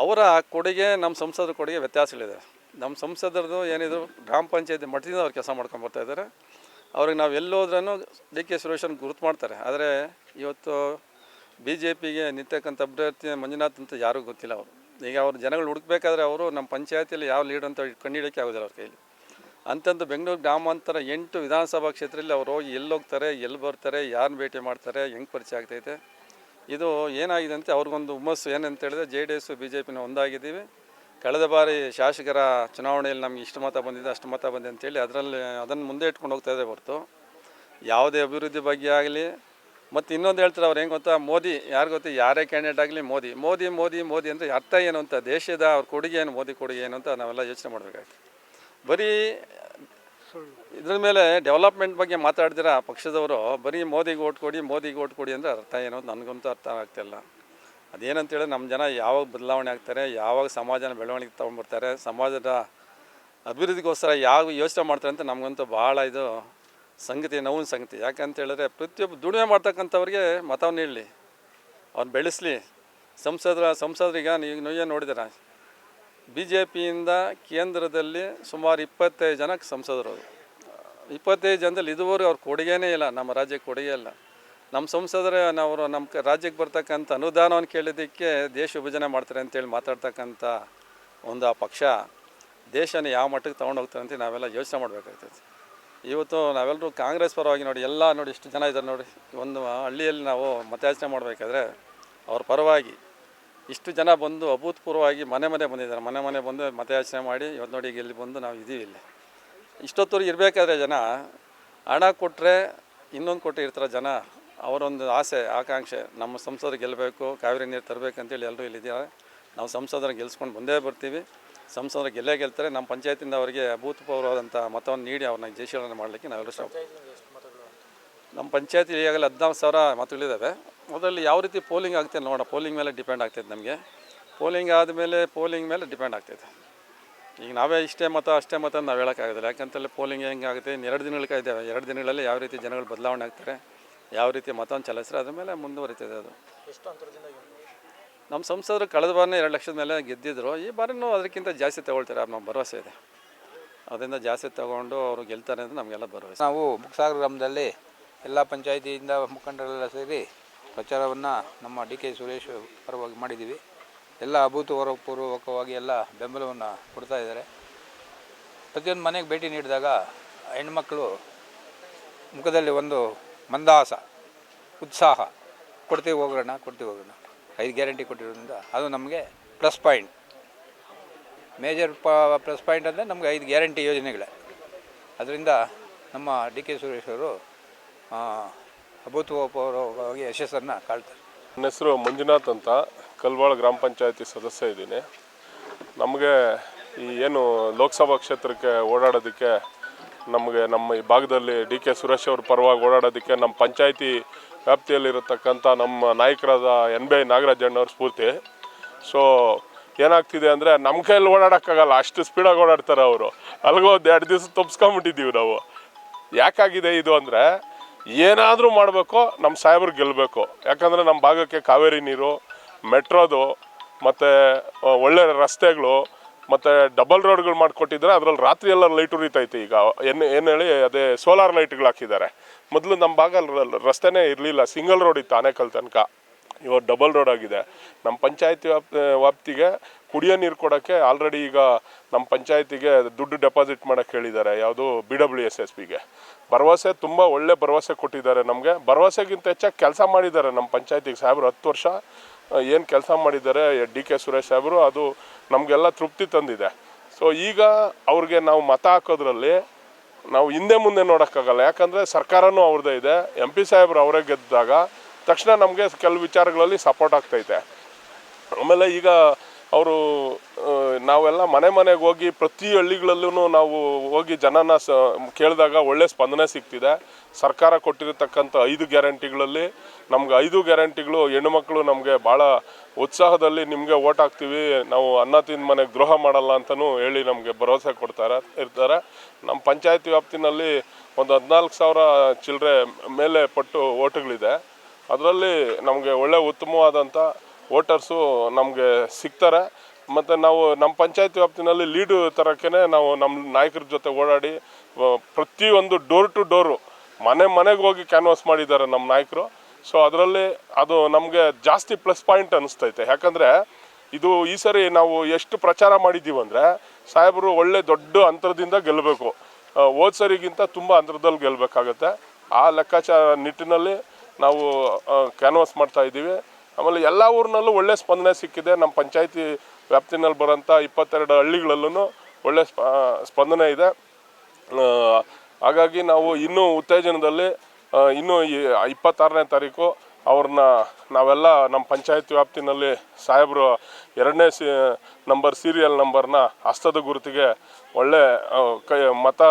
ಅವರ ಕೊಡುಗೆ ನಮ್ಮ ಸಂಸದರ ಕೊಡುಗೆ ವ್ಯತ್ಯಾಸಗಳಿದೆ. ನಮ್ಮ ಸಂಸದರದು ಏನಿದ್ರು ಗ್ರಾಮ ಪಂಚಾಯತಿ ಮಟ್ಟದಿಂದ ಅವ್ರು ಕೆಲಸ ಮಾಡ್ಕೊಂಡು ಬರ್ತಾಯಿದ್ದಾರೆ. ಅವ್ರಿಗೆ ನಾವು ಎಲ್ಲೋದ್ರೂ DK ಸುರೇಶನ್ ಗುರುತು ಮಾಡ್ತಾರೆ. ಆದರೆ ಇವತ್ತು BJPಗೆ ನಿಂತಕ್ಕಂಥ ಅಭ್ಯರ್ಥಿ ಮಂಜುನಾಥ್ ಅಂತ ಯಾರಿಗೂ ಗೊತ್ತಿಲ್ಲ. ಅವರು ಈಗ ಅವ್ರು ಜನಗಳು ಹುಡುಕ್ಬೇಕಾದ್ರೆ ಅವರು ನಮ್ಮ ಪಂಚಾಯತಿಯಲ್ಲಿ ಯಾವ ಲೀಡ್ ಅಂತ ಕಂಡುಹಿಡಿಯೋಕ್ಕೆ ಆಗೋದಿಲ್ಲ ಅವ್ರ ಕೈಲಿ. ಅಂತಂದು ಬೆಂಗಳೂರು ಗ್ರಾಮಾಂತರ 8 ವಿಧಾನಸಭಾ ಕ್ಷೇತ್ರದಲ್ಲಿ ಅವರು ಹೋಗಿ ಎಲ್ಲಿ ಹೋಗ್ತಾರೆ, ಎಲ್ಲಿ ಬರ್ತಾರೆ, ಯಾರನ್ನ ಭೇಟಿ ಮಾಡ್ತಾರೆ, ಹೆಂಗೆ ಪರಿಚಯ ಆಗ್ತೈತೆ. ಇದು ಏನಾಗಿದೆ ಅಂತ ಅವ್ರಿಗೊಂದು ಹುಮ್ಮಸ್ಸು. ಏನಂತ ಹೇಳಿದ್ರೆ JDS BJPನ ಒಂದಾಗಿದ್ದೀವಿ. ಕಳೆದ ಬಾರಿ ಶಾಸಕರ ಚುನಾವಣೆಯಲ್ಲಿ ನಮ್ಗೆ ಇಷ್ಟು ಮತ ಬಂದಿದೆ, ಅಷ್ಟು ಮತ ಬಂದಿದೆ ಅಂತೇಳಿ ಅದನ್ನು ಮುಂದೆ ಇಟ್ಕೊಂಡು ಹೋಗ್ತಾಯಿದೆ ಹೊರತು ಯಾವುದೇ ಅಭಿವೃದ್ಧಿ ಬಗ್ಗೆ ಆಗಲಿ. ಮತ್ತು ಇನ್ನೊಂದು ಹೇಳ್ತಾರೆ ಅವ್ರು, ಹೆಂಗೆ ಗೊತ್ತಾ, ಮೋದಿ ಯಾರು ಗೊತ್ತಾ, ಯಾರೇ ಕ್ಯಾಂಡಿಡೇಟ್ ಆಗಲಿ ಮೋದಿ ಮೋದಿ ಮೋದಿ ಮೋದಿ ಅಂದರೆ ಅರ್ಥ ಏನು ಅಂತ, ದೇಶದ ಅವ್ರ ಕೊಡುಗೆ ಏನು, ಮೋದಿ ಕೊಡುಗೆ ಏನು ಅಂತ ನಾವೆಲ್ಲ ಯೋಚನೆ ಮಾಡಬೇಕಾಗ್ತದೆ. ಬರೀ ಇದ್ರ ಮೇಲೆ ಡೆವಲಪ್ಮೆಂಟ್ ಬಗ್ಗೆ ಮಾತಾಡ್ದಿರ ಪಕ್ಷದವರು ಬರೀ ಮೋದಿಗೆ ಓಟ್ ಕೊಡಿ ಮೋದಿಗೆ ಓಟ್ ಕೊಡಿ ಅಂದರೆ ಅರ್ಥ ಏನು ಅಂತ ನನಗಂತೂ ಅರ್ಥ ಆಗ್ತಿಲ್ಲ. ಅದೇನಂತೇಳಿದ್ರೆ ನಮ್ಮ ಜನ ಯಾವಾಗ ಬದಲಾವಣೆ ಆಗ್ತಾರೆ, ಯಾವಾಗ ಸಮಾಜನ ಬೆಳವಣಿಗೆ ತೊಗೊಂಡ್ಬರ್ತಾರೆ, ಸಮಾಜದ ಅಭಿವೃದ್ಧಿಗೋಸ್ಕರ ಯಾವ ಯೋಚನೆ ಮಾಡ್ತಾರೆ ಅಂತ ನಮಗಂತೂ ಭಾಳ ಇದು ನೋವಿನ ಸಂಗತಿ. ಯಾಕಂತ ಹೇಳಿದ್ರೆ ಪ್ರತಿಯೊಬ್ಬ ದುಡಿಮೆ ಮಾಡ್ತಕ್ಕಂಥವ್ರಿಗೆ ಮತವನ್ನು ನೀಡಲಿ, ಅವ್ನು ಬೆಳೆಸಲಿ. ಸಂಸದರಿಗೆ ನೀವೇ ನೋಡಿದಾರೆ, BJPಯಿಂದ ಕೇಂದ್ರದಲ್ಲಿ ಸುಮಾರು 25 ಜನ ಸಂಸದರು. 25 ಜನದಲ್ಲಿ ಇದುವರೆಗೂ ಅವ್ರ ಕೊಡುಗೆನೇ ಇಲ್ಲ, ನಮ್ಮ ರಾಜ್ಯಕ್ಕೆ ಕೊಡುಗೆ ಇಲ್ಲ. ನಮ್ಮ ಸಂಸದರೇ ನಾವು ನಮ್ಮ ರಾಜ್ಯಕ್ಕೆ ಬರ್ತಕ್ಕಂಥ ಅನುದಾನವನ್ನು ಕೇಳಿದ್ದಕ್ಕೆ ದೇಶ ವಿಭಜನೆ ಮಾಡ್ತಾರೆ ಅಂತೇಳಿ ಮಾತಾಡ್ತಕ್ಕಂಥ ಒಂದು ಆ ಪಕ್ಷ ದೇಶನ ಯಾವ ಮಟ್ಟಕ್ಕೆ ತೊಗೊಂಡು ಹೋಗ್ತಾರೆ ಅಂತ ನಾವೆಲ್ಲ ಯೋಚನೆ ಮಾಡಬೇಕಾಗ್ತದೆ. ಇವತ್ತು ನಾವೆಲ್ಲರೂ ಕಾಂಗ್ರೆಸ್ ಪರವಾಗಿ ನೋಡಿ, ಎಲ್ಲ ನೋಡಿ ಇಷ್ಟು ಜನ ಇದ್ದಾರೆ ನೋಡಿ. ಒಂದು ಹಳ್ಳಿಯಲ್ಲಿ ನಾವು ಮತಯಾಚನೆ ಮಾಡಬೇಕಾದ್ರೆ ಅವ್ರ ಪರವಾಗಿ ಇಷ್ಟು ಜನ ಬಂದು ಅಭೂತಪೂರ್ವವಾಗಿ ಮನೆ ಬಂದಿದ್ದಾರೆ. ಮನೆ ಬಂದು ಮತಯಾಚನೆ ಮಾಡಿ ಇವತ್ತು ನೋಡಿ ಈಗ ಇಲ್ಲಿ ಬಂದು ನಾವು ಇದ್ದೀವಿ. ಇಲ್ಲಿ ಇಷ್ಟೊತ್ತವರೆಗೆ ಇರಬೇಕಾದ್ರೆ ಜನ ಹಣ ಕೊಟ್ಟರೆ ಇನ್ನೊಂದು ಕೊಟ್ಟು ಇರ್ತಾರೆ ಜನ. ಅವರೊಂದು ಆಸೆ ಆಕಾಂಕ್ಷೆ, ನಮ್ಮ ಸಂಸದರು ಗೆಲ್ಲಬೇಕು, ಕಾವೇರಿ ನೀರು ತರಬೇಕಂತೇಳಿ ಎಲ್ಲರೂ ಇಲ್ಲಿದ್ದಾರೆ. ನಾವು ಸಂಸದರ ಗೆಲ್ಸ್ಕೊಂಡು ಬಂದೇ ಬರ್ತೀವಿ. ಸಂಸದರು ಗೆಲ್ತಾರೆ. ನಮ್ಮ ಪಂಚಾಯತಿಂದ ಅವರಿಗೆ ಅಭೂತಪೂರ್ವವಾದಂಥ ಮತವನ್ನು ನೀಡಿ ಅವ್ರನ್ನ ಜಯಶೀಲನೆ ಮಾಡಲಿಕ್ಕೆ ನಾವೆಲ್ಲರೂ ನಮ್ಮ ಪಂಚಾಯತಿ ಈಗಾಗಲೇ 14,000 ಮತಗಳಿದ್ದಾವೆ. ಅದರಲ್ಲಿ ಯಾವ ರೀತಿ ಪೋಲಿಂಗ್ ಆಗ್ತದೆ ನೋಡೋಣ. ಪೋಲಿಂಗ್ ಮೇಲೆ ಡಿಪೆಂಡ್ ಆಗ್ತೈತೆ ನಮಗೆ. ಪೋಲಿಂಗ್ ಆದಮೇಲೆ ಪೋಲಿಂಗ್ ಮೇಲೆ ಡಿಪೆಂಡ್ ಆಗ್ತೈತೆ. ಈಗ ನಾವೇ ಇಷ್ಟೇ ಮತ ಅಷ್ಟೇ ಮತ ನಾವು ಹೇಳೋಕ್ಕಾಗೋದಿಲ್ಲ. ಯಾಕಂತೇಳಿ ಪೋಲಿಂಗ್ ಹೆಂಗಾಗುತ್ತೆ, 2 ದಿನಗಳು ಇದ್ದಾವೆ. 2 ದಿನಗಳಲ್ಲಿ ಯಾವ ರೀತಿ ಜನಗಳು ಬದಲಾವಣೆ ಆಗ್ತಾರೆ, ಯಾವ ರೀತಿ ಮತವನ್ನು ಚಲಾಯಿಸ್ತಾರೆ, ಅದ್ರ ಮೇಲೆ ಮುಂದುವರಿತದೆ. ಅದು ನಮ್ಮ ಸಂಸದರು ಕಳೆದ ಬಾರಿನೇ 2 ಲಕ್ಷದ ಮೇಲೆ ಗೆದ್ದಿದ್ರು. ಈ ಬಾರಿನೂ ಅದಕ್ಕಿಂತ ಜಾಸ್ತಿ ತಗೊಳ್ತಾರೆ, ನಮ್ಮ ಭರವಸೆ ಇದೆ. ಅದರಿಂದ ಜಾಸ್ತಿ ತಗೊಂಡು ಅವರು ಗೆಲ್ತಾರೆ ಅಂತ ನಮಗೆಲ್ಲ ಭರವಸೆ. ನಾವು ಬುಕ್ಸಾಗರ ಗ್ರಾಮದಲ್ಲಿ ಎಲ್ಲ ಪಂಚಾಯಿತಿಯಿಂದ ಮುಖಂಡರೆಲ್ಲ ಸೇರಿ ಪ್ರಚಾರವನ್ನು ನಮ್ಮ DK ಸುರೇಶ್ ಪರವಾಗಿ ಮಾಡಿದ್ದೀವಿ. ಎಲ್ಲ ಅಭೂತಪೂರ್ವಕವಾಗಿ ಎಲ್ಲ ಬೆಂಬಲವನ್ನು ಕೊಡ್ತಾ ಇದ್ದಾರೆ. ಪ್ರತಿಯೊಂದು ಮನೆಗೆ ಭೇಟಿ ನೀಡಿದಾಗ ಹೆಣ್ಮಕ್ಳು ಮುಖದಲ್ಲಿ ಒಂದು ಮಂದಹಾಸ, ಉತ್ಸಾಹ, ಕೊಡ್ತೀವಿ ಹೋಗೋಣ 5 ಗ್ಯಾರಂಟಿ ಕೊಟ್ಟಿರೋದ್ರಿಂದ ಅದು ನಮಗೆ plus point. Major plus point ಅಂದರೆ ನಮಗೆ 5 ಗ್ಯಾರಂಟಿ ಯೋಜನೆಗಳೇ. ಅದರಿಂದ ನಮ್ಮ DK ಸುರೇಶ್ ಅವರು ಅಭೂತಪೂರ್ವಕವಾಗಿ ಯಶಸ್ಸನ್ನು ಕಾಳ್ತಾರೆ. ನನ್ನ ಹೆಸರು ಮಂಜುನಾಥ್ ಅಂತ, ಕಲ್ವಾಳ ಗ್ರಾಮ ಪಂಚಾಯತಿ ಸದಸ್ಯ ಇದ್ದೀನಿ. ನಮಗೆ ಏನು ಲೋಕಸಭಾ ಕ್ಷೇತ್ರಕ್ಕೆ ಓಡಾಡೋದಕ್ಕೆ ನಮಗೆ ನಮ್ಮ ಈ ಭಾಗದಲ್ಲಿ DK ಸುರೇಶ್ ಅವ್ರ ಪರವಾಗಿ ಓಡಾಡೋದಕ್ಕೆ ನಮ್ಮ ಪಂಚಾಯತಿ ವ್ಯಾಪ್ತಿಯಲ್ಲಿರತಕ್ಕಂಥ ನಮ್ಮ ನಾಯಕರಾದ NBI ನಾಗರಾಜಣ್ಣವ್ರ ಸ್ಫೂರ್ತಿ. ಸೊ ಏನಾಗ್ತಿದೆ ಅಂದರೆ ನಮ್ಮ ಕೈಯಲ್ಲಿ ಓಡಾಡೋಕ್ಕಾಗಲ್ಲ, ಅಷ್ಟು ಸ್ಪೀಡಾಗಿ ಓಡಾಡ್ತಾರೆ ಅವರು. ಅಲ್ಲಿಗೋದು 2 ದಿವಸ ತಪ್ಪಿಸ್ಕೊಂಬಿಟ್ಟಿದ್ದೀವಿ ನಾವು. ಯಾಕಾಗಿದೆ ಇದು ಅಂದರೆ, ಏನಾದರೂ ಮಾಡಬೇಕು, ನಮ್ಮ ಸಾಹೇಬ್ರು ಗೆಲ್ಲಬೇಕು. ಯಾಕಂದರೆ ನಮ್ಮ ಭಾಗಕ್ಕೆ ಕಾವೇರಿ ನೀರು ಮೆಟ್ರೋದು ಮತ್ತು ಒಳ್ಳೆ ರಸ್ತೆಗಳು ಮತ್ತು ಡಬಲ್ ರೋಡ್ಗಳು ಮಾಡಿಕೊಟ್ಟಿದ್ದಾರೆ. ಅದರಲ್ಲಿ ರಾತ್ರಿ ಎಲ್ಲ ಲೈಟ್ ಉರಿತೈತೆ. ಈಗ ಏನು ಹೇಳಿ ಅದೇ ಸೋಲಾರ್ ಲೈಟ್ಗಳು ಹಾಕಿದ್ದಾರೆ. ಮೊದಲು ನಮ್ಮ ಭಾಗ ರಸ್ತೆನೇ ಇರಲಿಲ್ಲ, ಸಿಂಗಲ್ ರೋಡ್ ಇತ್ತು ಆನೇಕಲ್ ತನಕ. ಇವಾಗ ಡಬಲ್ ರೋಡ್ ಆಗಿದೆ. ನಮ್ಮ ಪಂಚಾಯತಿ ವ್ಯಾಪ್ತಿಗೆ ಕುಡಿಯೋ ನೀರು ಕೊಡೋಕ್ಕೆ ಆಲ್ರೆಡಿ ಈಗ ನಮ್ಮ ಪಂಚಾಯತಿಗೆ ದುಡ್ಡು ಡೆಪಾಸಿಟ್ ಮಾಡೋಕ್ಕೆ ಹೇಳಿದ್ದಾರೆ. ಯಾವುದು BWSSBಗೆ ಭರವಸೆ, ತುಂಬ ಒಳ್ಳೆ ಭರವಸೆ ಕೊಟ್ಟಿದ್ದಾರೆ ನಮಗೆ. ಭರವಸೆಗಿಂತ ಹೆಚ್ಚಾಗಿ ಕೆಲಸ ಮಾಡಿದ್ದಾರೆ ನಮ್ಮ ಪಂಚಾಯತಿಗೆ ಸಾಹೇಬರು. 10 ವರ್ಷ ಏನು ಕೆಲಸ ಮಾಡಿದ್ದಾರೆ DK ಸುರೇಶ್ ಸಾಹೇಬರು, ಅದು ನಮಗೆಲ್ಲ ತೃಪ್ತಿ ತಂದಿದೆ. ಸೊ ಈಗ ಅವ್ರಿಗೆ ನಾವು ಮತ ಹಾಕೋದ್ರಲ್ಲಿ ನಾವು ಹಿಂದೆ ಮುಂದೆ ನೋಡೋಕ್ಕಾಗಲ್ಲ. ಯಾಕಂದರೆ ಸರ್ಕಾರನೂ ಅವ್ರದ್ದೇ ಇದೆ. MP ಸಾಹೇಬರು ಅವರೇ ಗೆದ್ದಾಗ ತಕ್ಷಣ ನಮಗೆ ಕೆಲವು ವಿಚಾರಗಳಲ್ಲಿ ಸಪೋರ್ಟ್ ಆಗ್ತೈತೆ. ಆಮೇಲೆ ಈಗ ಅವರು ನಾವೆಲ್ಲ ಮನೆಗೆ ಹೋಗಿ ಪ್ರತಿ ಹಳ್ಳಿಗಳಲ್ಲೂ ನಾವು ಹೋಗಿ ಜನನ ಕೇಳಿದಾಗ ಒಳ್ಳೆ ಸ್ಪಂದನೆ ಸಿಗ್ತಿದೆ. ಸರ್ಕಾರ ಕೊಟ್ಟಿರತಕ್ಕಂಥ 5 ಗ್ಯಾರಂಟಿಗಳಲ್ಲಿ ನಮ್ಗೆ 5 ಗ್ಯಾರಂಟಿಗಳು ಹೆಣ್ಣುಮಕ್ಕಳು ನಮಗೆ ಭಾಳ ಉತ್ಸಾಹದಲ್ಲಿ ನಿಮಗೆ ಓಟ್ ಹಾಕ್ತೀವಿ, ನಾವು ಅನ್ನ ತಿಂದ ಮನೆಗೆ ದ್ರೋಹ ಮಾಡಲ್ಲ ಅಂತಲೂ ಹೇಳಿ ನಮಗೆ ಭರವಸೆ ಇರ್ತಾರೆ. ನಮ್ಮ ಪಂಚಾಯತಿ ವ್ಯಾಪ್ತಿನಲ್ಲಿ ಒಂದು 14,000 ಚಿಲ್ಲರೆ ಮೇಲೆ ಪಟ್ಟು ಓಟುಗಳಿದೆ. ಅದರಲ್ಲಿ ನಮಗೆ ಒಳ್ಳೆ ಉತ್ತಮವಾದಂಥ ವೋಟರ್ಸು ನಮಗೆ ಸಿಗ್ತಾರೆ. ಮತ್ತು ನಾವು ನಮ್ಮ ಪಂಚಾಯತಿ ವ್ಯಾಪ್ತಿನಲ್ಲಿ ಲೀಡು ತರೋಕ್ಕೆ ನಾವು ನಮ್ಮ ನಾಯಕರ ಜೊತೆ ಓಡಾಡಿ ಪ್ರತಿಯೊಂದು ಡೋರ್ ಟು ಡೋರು ಮನೆಗೆ ಹೋಗಿ ಕ್ಯಾನ್ವಾಸ್ ಮಾಡಿದ್ದಾರೆ ನಮ್ಮ ನಾಯಕರು. ಸೊ ಅದರಲ್ಲಿ ಅದು ನಮಗೆ ಜಾಸ್ತಿ ಪ್ಲಸ್ ಪಾಯಿಂಟ್ ಅನ್ನಿಸ್ತೈತೆ. ಯಾಕಂದರೆ ಇದು ಈ ಸರಿ ನಾವು ಎಷ್ಟು ಪ್ರಚಾರ ಮಾಡಿದ್ದೀವಿ ಅಂದರೆ ಸಾಹೇಬರು ಒಳ್ಳೆ ದೊಡ್ಡ ಅಂತರದಿಂದ ಗೆಲ್ಲಬೇಕು. ಹೋದ ಸರಿಗಿಂತ ತುಂಬ ಅಂತರದಲ್ಲಿ ಗೆಲ್ಲಬೇಕಾಗತ್ತೆ. ಆ ಲೆಕ್ಕಾಚಾರ ನಿಟ್ಟಿನಲ್ಲಿ ನಾವು ಕ್ಯಾನ್ವಾಸ್ ಮಾಡ್ತಾಯಿದ್ದೀವಿ. ಆಮೇಲೆ ಎಲ್ಲ ಊರಿನಲ್ಲೂ ಒಳ್ಳೆ ಸ್ಪಂದನೆ ಸಿಕ್ಕಿದೆ. ನಮ್ಮ ಪಂಚಾಯತಿ ವ್ಯಾಪ್ತಿನಲ್ಲಿ ಬರೋಂಥ 22 ಹಳ್ಳಿಗಳಲ್ಲೂ ಒಳ್ಳೆ ಸ್ಪಂದನೆ ಇದೆ. ಹಾಗಾಗಿ ನಾವು ಇನ್ನೂ ಉತ್ತೇಜನದಲ್ಲಿ ಇನ್ನೂ 26ನೇ ತಾರೀಕು ಅವ್ರನ್ನ ನಾವೆಲ್ಲ ನಮ್ಮ ಪಂಚಾಯತಿ ವ್ಯಾಪ್ತಿನಲ್ಲಿ ಸಾಹೇಬರು 2ನೇ ಸೀರಿಯಲ್ ನಂಬರ್ನ ಹಸ್ತದ ಗುರುತಿಗೆ ಒಳ್ಳೆ ಮತ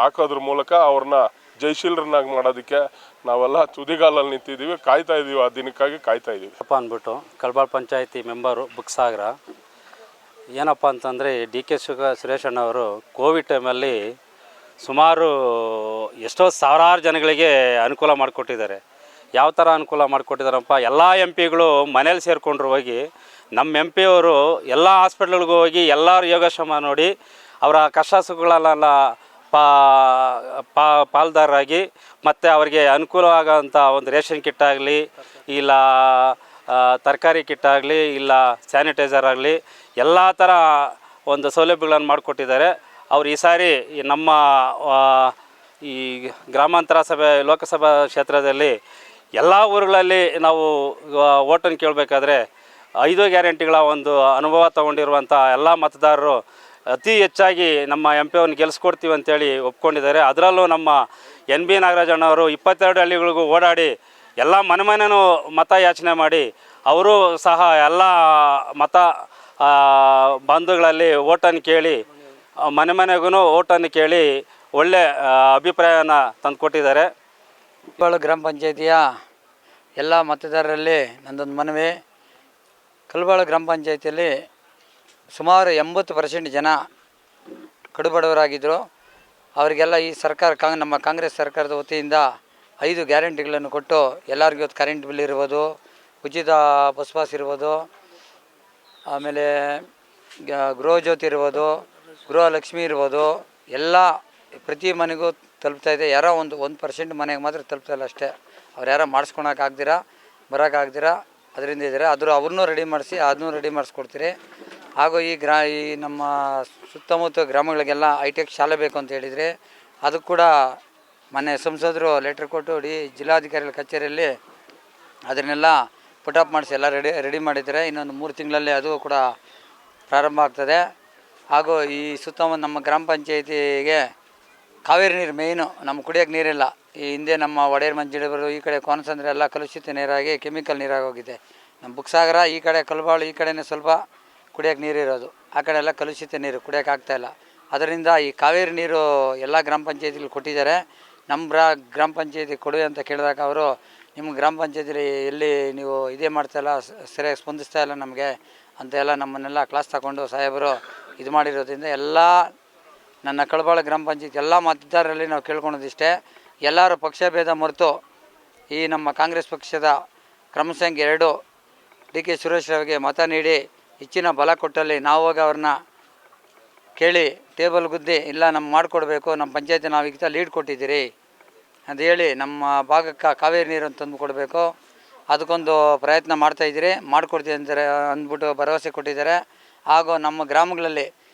ಹಾಕೋದ್ರ ಮೂಲಕ ಅವ್ರನ್ನ ಜಯಶೀಲರನ್ನಾಗಿ ಮಾಡೋದಕ್ಕೆ ನಾವೆಲ್ಲ ತುದಿಗಾಲಲ್ಲಿ ನಿಂತಿದ್ದೀವಿ, ಕಾಯ್ತಾ ಇದ್ದೀವಿ. ಆ ದಿನಕ್ಕಾಗಿ ಕಾಯ್ತಾ ಇದ್ದೀವಿ ಅಂದ್ಬಿಟ್ಟು ಕಲ್ಬಾಳ್ ಪಂಚಾಯತಿ ಮೆಂಬರು ಬುಕ್ಸಾಗರ. ಏನಪ್ಪ ಅಂತಂದರೆ DK ಸುರೇಶ್ ಅಣ್ಣವರು ಕೋವಿಡ್ ಟೈಮಲ್ಲಿ ಸುಮಾರು ಎಷ್ಟೋ ಸಾವಿರಾರು ಜನಗಳಿಗೆ ಅನುಕೂಲ ಮಾಡಿಕೊಟ್ಟಿದ್ದಾರೆ. ಯಾವ ಥರ ಅನುಕೂಲ ಮಾಡಿಕೊಟ್ಟಿದ್ದಾರಪ್ಪ, ಎಲ್ಲ MPಗಳು ಮನೇಲಿ ಸೇರಿಕೊಂಡ್ರು ಹೋಗಿ ನಮ್ಮ MP ಅವರು ಎಲ್ಲ ಹಾಸ್ಪಿಟ್ಲ್ಗಳಿಗೂ ಹೋಗಿ ಎಲ್ಲರೂ ಯೋಗಕ್ಷೇಮ ನೋಡಿ ಅವರ ಕಷ್ಟ ಸುಖಗಳೆಲ್ಲ ಪಾಲ್ದಾರರಾಗಿ ಮತ್ತು ಅವರಿಗೆ ಅನುಕೂಲವಾಗೋಂಥ ಒಂದು ರೇಷನ್ ಕಿಟ್ ಆಗಲಿ, ಇಲ್ಲ ತರಕಾರಿ ಕಿಟ್ ಆಗಲಿ, ಇಲ್ಲ ಸ್ಯಾನಿಟೈಸರ್ ಆಗಲಿ ಎಲ್ಲ ಥರ ಒಂದು ಸೌಲಭ್ಯಗಳನ್ನು ಮಾಡಿಕೊಟ್ಟಿದ್ದಾರೆ. ಅವ್ರು ಈ ಸಾರಿ ನಮ್ಮ ಈ ಗ್ರಾಮಾಂತರ ಸಭೆ ಲೋಕಸಭಾ ಕ್ಷೇತ್ರದಲ್ಲಿ ಎಲ್ಲ ಊರುಗಳಲ್ಲಿ ನಾವು ಓಟನ್ನು ಕೇಳಬೇಕಾದ್ರೆ 5 ಗ್ಯಾರಂಟಿಗಳ ಒಂದು ಅನುಭವ ತಗೊಂಡಿರುವಂಥ ಎಲ್ಲ ಮತದಾರರು ಅತಿ ಹೆಚ್ಚಾಗಿ ನಮ್ಮ MP ಅವ್ರನ್ನ ಗೆಲ್ಲಿಸ್ಕೊಡ್ತೀವಿ ಅಂತೇಳಿ ಒಪ್ಕೊಂಡಿದ್ದಾರೆ. ಅದರಲ್ಲೂ ನಮ್ಮ NB ನಾಗರಾಜಣ್ಣವರು 22 ಹಳ್ಳಿಗಳಿಗೂ ಓಡಾಡಿ ಎಲ್ಲ ಮನೆನೂ ಮತ ಯಾಚನೆ ಮಾಡಿ ಅವರು ಸಹ ಎಲ್ಲ ಮತ ಬಂಧುಗಳಲ್ಲಿ ಓಟನ್ನು ಕೇಳಿ ಮನೆಗೂ ಓಟನ್ನು ಕೇಳಿ ಒಳ್ಳೆ ಅಭಿಪ್ರಾಯನ ತಂದುಕೊಟ್ಟಿದ್ದಾರೆ. ಕಲ್ಬಾಳು ಗ್ರಾಮ ಪಂಚಾಯತಿಯ ಎಲ್ಲ ಮತದಾರರಲ್ಲಿ ನಂದೊಂದು ಮನವಿ. ಕಲ್ಬಾಳು ಗ್ರಾಮ ಪಂಚಾಯತಿಯಲ್ಲಿ ಸುಮಾರು 80% ಜನ ಕಡುಬಡವರಾಗಿದ್ದರು. ಅವರಿಗೆಲ್ಲ ಈ ಸರ್ಕಾರ ನಮ್ಮ ಕಾಂಗ್ರೆಸ್ ಸರ್ಕಾರದ ವತಿಯಿಂದ 5 ಗ್ಯಾರಂಟಿಗಳನ್ನು ಕೊಟ್ಟು ಎಲ್ಲರಿಗೂ ಇವತ್ತು ಕರೆಂಟ್ ಬಿಲ್ ಇರ್ಬೋದು, ಉಚಿತ ಬಸ್ ಪಾಸ್ ಇರ್ಬೋದು, ಆಮೇಲೆ ಗೃಹ ಜ್ಯೋತಿ ಇರ್ಬೋದು, ಗೃಹಲಕ್ಷ್ಮಿ ಇರ್ಬೋದು, ಎಲ್ಲ ಪ್ರತಿ ಮನೆಗೂ ತಲುಪ್ತಾಯಿದೆ. ಯಾರೋ 1% ಮನೆಗೆ ಮಾತ್ರ ತಲುಪ್ತಾಯಿಲ್ಲ ಅಷ್ಟೇ. ಅವ್ರು ಯಾರೋ ಮಾಡಿಸ್ಕೊಳಕ್ಕಾಗ್ದಿರ ಬರೋಕ್ಕಾಗ್ದಿರ ಅದರಿಂದ ಇದ್ದಾರೆ. ಅವ್ರನ್ನೂ ರೆಡಿ ಮಾಡಿಸಿ ಅದನ್ನೂ ರೆಡಿ ಮಾಡಿಸ್ಕೊಡ್ತೀರಿ. ಹಾಗೂ ಈ ನಮ್ಮ ಸುತ್ತಮುತ್ತ ಗ್ರಾಮಗಳಿಗೆಲ್ಲ ಹೈಟೆಕ್ ಶಾಲೆ ಬೇಕು ಅಂತ ಹೇಳಿದರೆ ಅದು ಕೂಡ ಮೊನ್ನೆ ಸಂಸದರು ಲೆಟ್ರ್ ಕೊಟ್ಟು ಜಿಲ್ಲಾಧಿಕಾರಿಗಳ ಕಚೇರಿಯಲ್ಲಿ ಅದನ್ನೆಲ್ಲ ಪುಟಪ್ ಮಾಡಿಸಿ ಎಲ್ಲ ರೆಡಿ ಮಾಡಿದ್ದಾರೆ. ಇನ್ನೊಂದು 3 ತಿಂಗಳಲ್ಲಿ ಅದು ಕೂಡ ಪ್ರಾರಂಭ ಆಗ್ತದೆ. ಹಾಗೂ ಈ ಸುತ್ತಮುತ್ತ ನಮ್ಮ ಗ್ರಾಮ ಪಂಚಾಯತಿಗೆ ಕಾವೇರಿ ನೀರು ಮೇಯ್ನು. ನಮ್ಮ ಕುಡಿಯೋಕ್ಕೆ ನೀರಿಲ್ಲ. ಈ ಹಿಂದೆ ನಮ್ಮ ಒಡೆಯರ್ ಮಂಜಿಡಬರು ಈ ಕಡೆ ಕೋನಸಂದ್ರೆ ಎಲ್ಲ ಕಲುಷಿತ ನೀರಾಗಿ ಕೆಮಿಕಲ್ ನೀರಾಗಿ ಹೋಗಿದೆ. ನಮ್ಮ ಬುಕ್ಸಾಗರ ಈ ಕಡೆ ಕಲ್ಬಾಳು ಈ ಕಡೆನೇ ಸ್ವಲ್ಪ ಕುಡಿಯೋಕ್ಕೆ ನೀರಿರೋದು, ಆ ಕಡೆ ಎಲ್ಲ ಕಲುಷಿತ ನೀರು ಕುಡಿಯೋಕ್ಕೆ ಆಗ್ತಾಯಿಲ್ಲ. ಅದರಿಂದ ಈ ಕಾವೇರಿ ನೀರು ಎಲ್ಲ ಗ್ರಾಮ ಪಂಚಾಯತಿಗಳು ಕೊಟ್ಟಿದ್ದಾರೆ. ನಮ್ಮ ಗ್ರಾಮ ಪಂಚಾಯತಿ ಕೊಡಿ ಅಂತ ಕೇಳಿದಾಗ ಅವರು ನಿಮ್ಮ ಗ್ರಾಮ ಪಂಚಾಯತಿಲಿ ಎಲ್ಲಿ ನೀವು ಇದೇ ಮಾಡ್ತಾಯಿಲ್ಲ, ಸರಿಯಾಗಿ ಸ್ಪಂದಿಸ್ತಾ ಇಲ್ಲ ನಮಗೆ ಅಂತೆಲ್ಲ ನಮ್ಮನ್ನೆಲ್ಲ ಕ್ಲಾಸ್ ತಗೊಂಡು ಸಾಹೇಬರು ಇದು ಮಾಡಿರೋದ್ರಿಂದ ಎಲ್ಲ ನನ್ನ ಕಲ್ಬಾಳು ಗ್ರಾಮ ಪಂಚಾಯತಿ ಎಲ್ಲ ಮತದಾರರಲ್ಲಿ ನಾವು ಕೇಳ್ಕೊಳೋದಿಷ್ಟೇ, ಎಲ್ಲರೂ ಪಕ್ಷಭೇದ ಮರೆತು ಈ ನಮ್ಮ ಕಾಂಗ್ರೆಸ್ ಪಕ್ಷದ ಕ್ರಮ ಸಂಖ್ಯೆ 2 ಡಿ ಕೆ ಸುರೇಶ್ ಅವರಿಗೆ ಮತ ನೀಡಿ ಹೆಚ್ಚಿನ ಬಲ ಕೊಟ್ಟಲ್ಲಿ ನಾವು ಹೋಗಿ ಅವ್ರನ್ನ ಕೇಳಿ ಟೇಬಲ್ ಗುದ್ದಿ ಇಲ್ಲ ನಮ್ಗೆ ಮಾಡಿಕೊಡ್ಬೇಕು, ನಮ್ಮ ಪಂಚಾಯತಿ ನಾವು ಈಗ ಲೀಡ್ ಕೊಟ್ಟಿದ್ದೀರಿ ಅಂತ ಹೇಳಿ ನಮ್ಮ ಭಾಗಕ್ಕೆ ಕಾವೇರಿ ನೀರನ್ನು ತಂದು ಕೊಡಬೇಕು, ಅದಕ್ಕೊಂದು ಪ್ರಯತ್ನ ಮಾಡ್ತಾಯಿದ್ದೀರಿ, ಮಾಡಿಕೊಡ್ತೀವಿ ಅಂತಾರೆ ಅಂದ್ಬಿಟ್ಟು ಭರವಸೆ ಕೊಟ್ಟಿದ್ದಾರೆ. ಹಾಗೂ ನಮ್ಮ ಗ್ರಾಮಗಳಲ್ಲಿ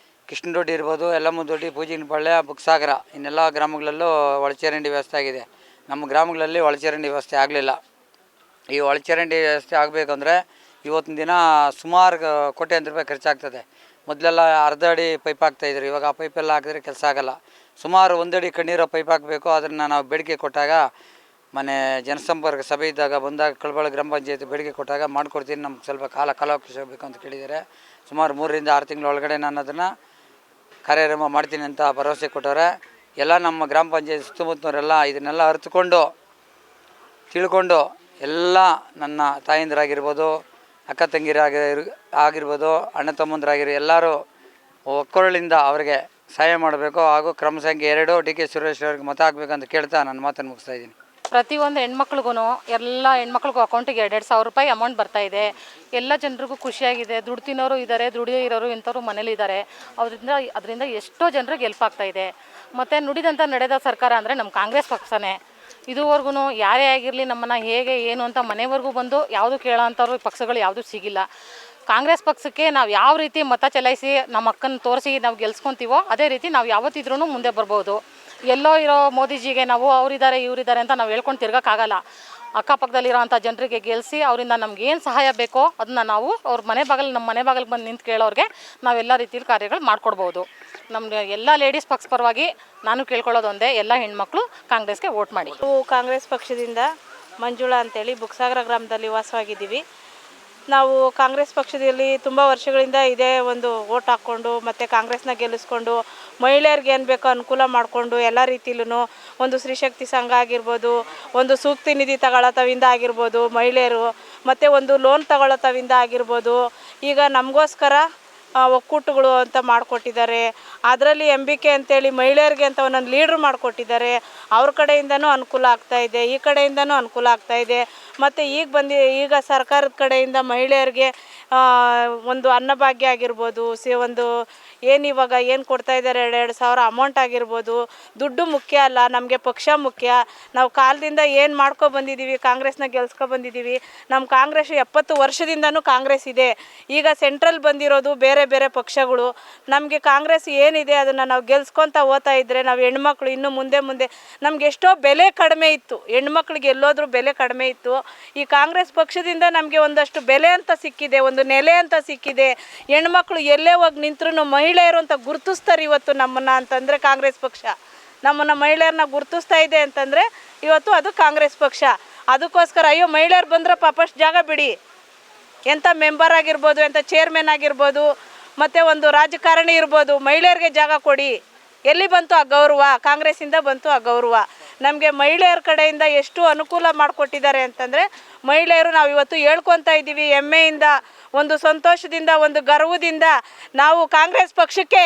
ಕೃಷ್ಣದೊಡ್ಡಿ ಇರ್ಬೋದು, ಯಲ್ಲಮ್ಮದೊಡ್ಡಿ, ಪೂಜಿನಪಾಳ್ಯ, ಬುಕ್ಸಾಗರ ಇನ್ನೆಲ್ಲ ಗ್ರಾಮಗಳಲ್ಲೂ ಒಳಚರಂಡಿ ವ್ಯವಸ್ಥೆ ಆಗಿದೆ. ನಮ್ಮ ಗ್ರಾಮಗಳಲ್ಲಿ ಒಳಚರಂಡಿ ವ್ಯವಸ್ಥೆ ಆಗಲಿಲ್ಲ. ಈ ಒಳಚರಂಡಿ ವ್ಯವಸ್ಥೆ ಆಗಬೇಕಂದ್ರೆ ಇವತ್ತಿನ ದಿನ ಸುಮಾರು ಕೋಟ್ಯಾಂತರ ರೂಪಾಯಿ ಖರ್ಚಾಗ್ತದೆ. ಮೊದಲೆಲ್ಲ ಅರ್ಧ ಅಡಿ ಪೈಪ್ ಹಾಕ್ತಾಯಿದ್ರು, ಇವಾಗ ಆ ಪೈಪೆಲ್ಲ ಹಾಕಿದ್ರೆ ಕೆಲಸ ಆಗೋಲ್ಲ. ಸುಮಾರು 1 ಅಡಿ ಕಣ್ಣೀರೋ ಪೈಪ್ ಹಾಕಬೇಕು. ಅದನ್ನು ನಾವು ಬೇಡಿಕೆ ಕೊಟ್ಟಾಗ ಮನೆ ಜನಸಂಪರ್ಕ ಸಭೆ ಇದ್ದಾಗ ಬಂದಾಗ ಕಳಬಾಳ ಗ್ರಾಮ ಪಂಚಾಯತಿ ಬೇಡಿಕೆ ಕೊಟ್ಟಾಗ ಮಾಡಿಕೊಡ್ತೀನಿ, ನಮ್ಗೆ ಸ್ವಲ್ಪ ಕಾಲಾವಕಾಶ ಬೇಕು ಅಂತ ಕೇಳಿದ್ದಾರೆ. ಸುಮಾರು 3 ರಿಂದ 6 ತಿಂಗಳ ಒಳಗಡೆ ನಾನು ಅದನ್ನು ಕಾರ್ಯಾರಂಭ ಮಾಡ್ತೀನಿ ಅಂತ ಭರವಸೆ ಕೊಟ್ಟವ್ರೆ. ಎಲ್ಲ ನಮ್ಮ ಗ್ರಾಮ ಪಂಚಾಯತ್ ಸುತ್ತಮುತ್ತವರೆಲ್ಲ ಇದನ್ನೆಲ್ಲ ಅರಿತುಕೊಂಡು ತಿಳ್ಕೊಂಡು ಎಲ್ಲ ನನ್ನ ತಾಯಂದಿರಾಗಿರ್ಬೋದು, ಅಕ್ಕ ತಂಗಿರಾಗಿರ್ಬೋದು, ಅಣ್ಣ ತಮ್ಮಂದಿರಾಗಿರೋ ಎಲ್ಲರೂ ಒಕ್ಕೊರಳಿಂದ ಅವರಿಗೆ ಸಹಾಯ ಮಾಡಬೇಕು. ಹಾಗೂ ಕ್ರಮ ಸಂಖ್ಯೆ 2 ಡಿ ಕೆ ಸುರೇಶ್ ಅವ್ರಿಗೆ ಮತ ಹಾಕಬೇಕಂತ ಕೇಳ್ತಾ ನನ್ನ ಮಾತನ್ನು ಮುಗಿಸ್ತಾ ಇದ್ದೀನಿ. ಪ್ರತಿಯೊಂದು ಹೆಣ್ಮಕ್ಳಿಗೂ ಎಲ್ಲ ಹೆಣ್ಮಕ್ಳಿಗೂ ಅಕೌಂಟಿಗೆ 2,2 ಸಾವಿರ ರೂಪಾಯಿ ಅಮೌಂಟ್ ಬರ್ತಾಯಿದೆ. ಎಲ್ಲ ಜನರಿಗೂ ಖುಷಿಯಾಗಿದೆ. ದುಡ್ಡು ತಿನ್ನೋರು ಇದ್ದಾರೆ, ದುಡಿಯೋ ಇರೋರು ಇಂಥವ್ರು ಮನೇಲಿದ್ದಾರೆ. ಅದರಿಂದ ಎಷ್ಟೋ ಜನರಿಗೆ ಹೆಲ್ಪ್ ಆಗ್ತಾಯಿದೆ. ಮತ್ತು ನುಡಿದಂಥ ನಡೆದ ಸರ್ಕಾರ ಅಂದರೆ ನಮ್ಮ ಕಾಂಗ್ರೆಸ್ ಪಕ್ಷನೇ. ಇದುವರೆಗೂ ಯಾರೇ ಆಗಿರಲಿ ನಮ್ಮನ್ನು ಹೇಗೆ ಏನು ಅಂತ ಮನೆವರೆಗೂ ಬಂದು ಯಾವುದು ಕೇಳೋ ಅಂಥವ್ರು ಪಕ್ಷಗಳು ಯಾವುದೂ ಸಿಗಿಲ್ಲ. ಕಾಂಗ್ರೆಸ್ ಪಕ್ಷಕ್ಕೆ ನಾವು ಯಾವ ರೀತಿ ಮತ ಚಲಾಯಿಸಿ ನಮ್ಮ ಅಕ್ಕನ ತೋರಿಸಿ ನಾವು ಗೆಲ್ಸ್ಕೊತೀವೋ ಅದೇ ರೀತಿ ನಾವು ಯಾವತ್ತಿದ್ರೂ ಮುಂದೆ ಬರ್ಬೋದು. ಎಲ್ಲೋ ಇರೋ ಮೋದಿಜಿಗೆ ನಾವು ಅವರಿದ್ದಾರೆ ಇವರಿದ್ದಾರೆ ಅಂತ ನಾವು ಹೇಳ್ಕೊಂಡು ತಿರ್ಗೋಕ್ಕಾಗಲ್ಲ. ಅಕ್ಕಪಕ್ಕದಲ್ಲಿರೋವಂಥ ಜನರಿಗೆ ಗೆಲ್ಲಿಸಿ ಅವರಿಂದ ನಮಗೇನು ಸಹಾಯ ಬೇಕೋ ಅದನ್ನು ನಾವು ಅವ್ರ ನಮ್ಮ ಮನೆ ಬಾಗಿಲು ಬಂದು ನಿಂತು ಕೇಳೋರಿಗೆ ನಾವೆಲ್ಲ ರೀತಿಯಲ್ಲಿ ಕಾರ್ಯಗಳು ಮಾಡಿಕೊಡ್ಬೋದು. ನಮಗೆ ಎಲ್ಲ ಲೇಡೀಸ್ ಪಕ್ಷ ಪರವಾಗಿ ನಾನು ಕೇಳ್ಕೊಳ್ಳೋದು ಒಂದೇ, ಎಲ್ಲ ಹೆಣ್ಮಕ್ಳು ಕಾಂಗ್ರೆಸ್ಗೆ ವೋಟ್ ಮಾಡಿ. ನಾವು ಕಾಂಗ್ರೆಸ್ ಪಕ್ಷದಿಂದ ಮಂಜುಳಾ ಅಂತೇಳಿ ಬುಕ್ಸಾಗರ ಗ್ರಾಮದಲ್ಲಿ ವಾಸವಾಗಿದ್ದೀವಿ. ನಾವು ಕಾಂಗ್ರೆಸ್ ಪಕ್ಷದಲ್ಲಿ ತುಂಬ ವರ್ಷಗಳಿಂದ ಇದೇ ಒಂದು ವೋಟ್ ಹಾಕ್ಕೊಂಡು ಮತ್ತು ಕಾಂಗ್ರೆಸ್ನ ಗೆಲ್ಲಿಸ್ಕೊಂಡು ಮಹಿಳೆಯರಿಗೆ ಏನು ಬೇಕೋ ಅನುಕೂಲ ಮಾಡಿಕೊಂಡು ಎಲ್ಲ ರೀತಿಲೂ ಒಂದು ಸ್ತ್ರೀಶಕ್ತಿ ಸಂಘ ಆಗಿರ್ಬೋದು, ಒಂದು ಸೂಕ್ತಿ ನಿಧಿ ತಗೊಳ್ಳೋತವಿಂದ ಆಗಿರ್ಬೋದು, ಮಹಿಳೆಯರು ಮತ್ತು ಒಂದು ಲೋನ್ ತಗೊಳ್ಳೋತವಿಂದ ಆಗಿರ್ಬೋದು, ಈಗ ನಮಗೋಸ್ಕರ ಒಕ್ಕೂಟಗಳು ಅಂತ ಮಾಡಿಕೊಟ್ಟಿದ್ದಾರೆ. ಅದರಲ್ಲಿ MBK ಅಂತೇಳಿ ಮಹಿಳೆಯರಿಗೆ ಅಂತ ಒಂದೊಂದು ಲೀಡ್ರ್ ಮಾಡಿಕೊಟ್ಟಿದ್ದಾರೆ. ಅವ್ರ ಕಡೆಯಿಂದನೂ ಅನುಕೂಲ ಆಗ್ತಾಯಿದೆ, ಈ ಕಡೆಯಿಂದನೂ ಅನುಕೂಲ ಆಗ್ತಾಯಿದೆ. ಮತ್ತು ಈಗ ಸರ್ಕಾರದ ಕಡೆಯಿಂದ ಮಹಿಳೆಯರಿಗೆ ಒಂದು ಅನ್ನಭಾಗ್ಯ ಆಗಿರ್ಬೋದು, ಒಂದು ಇವಾಗ ಏನು ಕೊಡ್ತಾಯಿದ್ದಾರೆ 2,2 ಸಾವಿರ ಅಮೌಂಟ್ ಆಗಿರ್ಬೋದು. ದುಡ್ಡು ಮುಖ್ಯ ಅಲ್ಲ, ನಮಗೆ ಪಕ್ಷ ಮುಖ್ಯ. ನಾವು ಕಾಲದಿಂದ ಏನು ಬಂದಿದ್ದೀವಿ, ಕಾಂಗ್ರೆಸ್ನ ಗೆಲ್ಸ್ಕೊಬಂದಿದ್ದೀವಿ. ನಮ್ಮ ಕಾಂಗ್ರೆಸ್ 70 ವರ್ಷದಿಂದನೂ ಕಾಂಗ್ರೆಸ್ ಇದೆ. ಈಗ ಸೆಂಟ್ರಲ್ ಬಂದಿರೋದು ಬೇರೆ ಬೇರೆ ಪಕ್ಷಗಳು. ನಮಗೆ ಕಾಂಗ್ರೆಸ್ ಏನಿದೆ ಅದನ್ನು ನಾವು ಗೆಲ್ಸ್ಕೊತ ಹೋಗ್ತಾ ಇದ್ದರೆ ನಾವು ಹೆಣ್ಮಕ್ಳು ಇನ್ನು ಮುಂದೆ ನಮ್ಗೆ ಎಷ್ಟೋ ಬೆಲೆ ಕಡಿಮೆ ಇತ್ತು, ಹೆಣ್ಮಕ್ಳಿಗೆ ಎಲ್ಲೋದ್ರೂ ಬೆಲೆ ಕಡಿಮೆ ಇತ್ತು. ಈ ಕಾಂಗ್ರೆಸ್ ಪಕ್ಷದಿಂದ ನಮಗೆ ಒಂದಷ್ಟು ಬೆಲೆ ಅಂತ ಸಿಕ್ಕಿದೆ, ಒಂದು ನೆಲೆ ಅಂತ ಸಿಕ್ಕಿದೆ. ಹೆಣ್ಮಕ್ಳು ಎಲ್ಲೇ ಹೋಗಿ ನಿಂತರೂ ಮಹಿಳೆಯರು ಅಂತ ಗುರುತಿಸ್ತಾರೆ ಇವತ್ತು ನಮ್ಮನ್ನು ಅಂತಂದರೆ ಕಾಂಗ್ರೆಸ್ ಪಕ್ಷ ನಮ್ಮನ್ನು ಮಹಿಳೆಯರನ್ನ ಗುರುತಿಸ್ತಾ ಇದೆ ಅಂತಂದರೆ ಇವತ್ತು ಅದು ಕಾಂಗ್ರೆಸ್ ಪಕ್ಷ. ಅದಕ್ಕೋಸ್ಕರ ಅಯ್ಯೋ ಮಹಿಳೆಯರು ಬಂದರೆ ಪಾಪಷ್ಟು ಜಾಗ ಬಿಡಿ, ಎಂಥ ಮೆಂಬರ್ ಆಗಿರ್ಬೋದು, ಎಂಥ ಚೇರ್ಮನ್ ಆಗಿರ್ಬೋದು, ಮತ್ತು ಒಂದು ರಾಜಕಾರಣಿ ಇರ್ಬೋದು, ಮಹಿಳೆಯರಿಗೆ ಜಾಗ ಕೊಡಿ. ಎಲ್ಲಿ ಬಂತು ಆ ಗೌರವ? ಕಾಂಗ್ರೆಸ್ಸಿಂದ ಬಂತು ಆ ಗೌರವ. ನಮಗೆ ಮಹಿಳೆಯರ ಕಡೆಯಿಂದ ಎಷ್ಟು ಅನುಕೂಲ ಮಾಡಿಕೊಟ್ಟಿದ್ದಾರೆ ಅಂತಂದರೆ ಮಹಿಳೆಯರು ನಾವು ಇವತ್ತು ಹೇಳ್ಕೊತಾ ಇದ್ದೀವಿ ಹೆಮ್ಮೆಯಿಂದ, ಒಂದು ಸಂತೋಷದಿಂದ, ಒಂದು ಗರ್ವದಿಂದ ನಾವು ಕಾಂಗ್ರೆಸ್ ಪಕ್ಷಕ್ಕೆ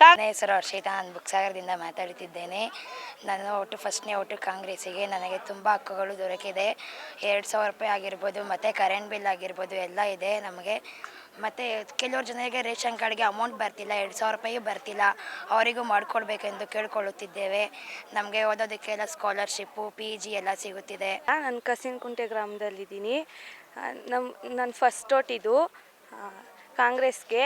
ನನ್ನ ಹೆಸರು ಹರ್ಷಿತಾ. ನಾನು ಬುಕ್ಸಾಗರದಿಂದ ಮಾತಾಡುತ್ತಿದ್ದೇನೆ. ನಾನು ಫಸ್ಟ್ನೇ ಒಟ್ಟು ಕಾಂಗ್ರೆಸ್ಸಿಗೆ. ನನಗೆ ತುಂಬ ಹಕ್ಕುಗಳು ದೊರಕಿದೆ. 2,000 ರೂಪಾಯಿ ಆಗಿರ್ಬೋದು, ಮತ್ತು ಕರೆಂಟ್ ಬಿಲ್ ಆಗಿರ್ಬೋದು ಎಲ್ಲ ಇದೆ ನಮಗೆ. ಮತ್ತು ಕೆಲವರು ಜನರಿಗೆ ರೇಷನ್ ಕಾರ್ಡ್ಗೆ ಅಮೌಂಟ್ ಬರ್ತಿಲ್ಲ, 2,000 ರೂಪಾಯಿ ಬರ್ತಿಲ್ಲ, ಅವರಿಗೂ ಮಾಡಿಕೊಡ್ಬೇಕೆಂದು ಕೇಳ್ಕೊಳ್ಳುತ್ತಿದ್ದೇವೆ. ನಮಗೆ ಓದೋದಕ್ಕೆಲ್ಲ ಸ್ಕಾಲರ್ಶಿಪ್ಪು, PG ಎಲ್ಲ ಸಿಗುತ್ತಿದೆ. ನಾನು ಕಸಿನಕುಂಟೆ ಗ್ರಾಮದಲ್ಲಿದ್ದೀನಿ. ನನ್ನ ಫಸ್ಟ್ ಓಟ್ ಇದು ಕಾಂಗ್ರೆಸ್ಗೆ.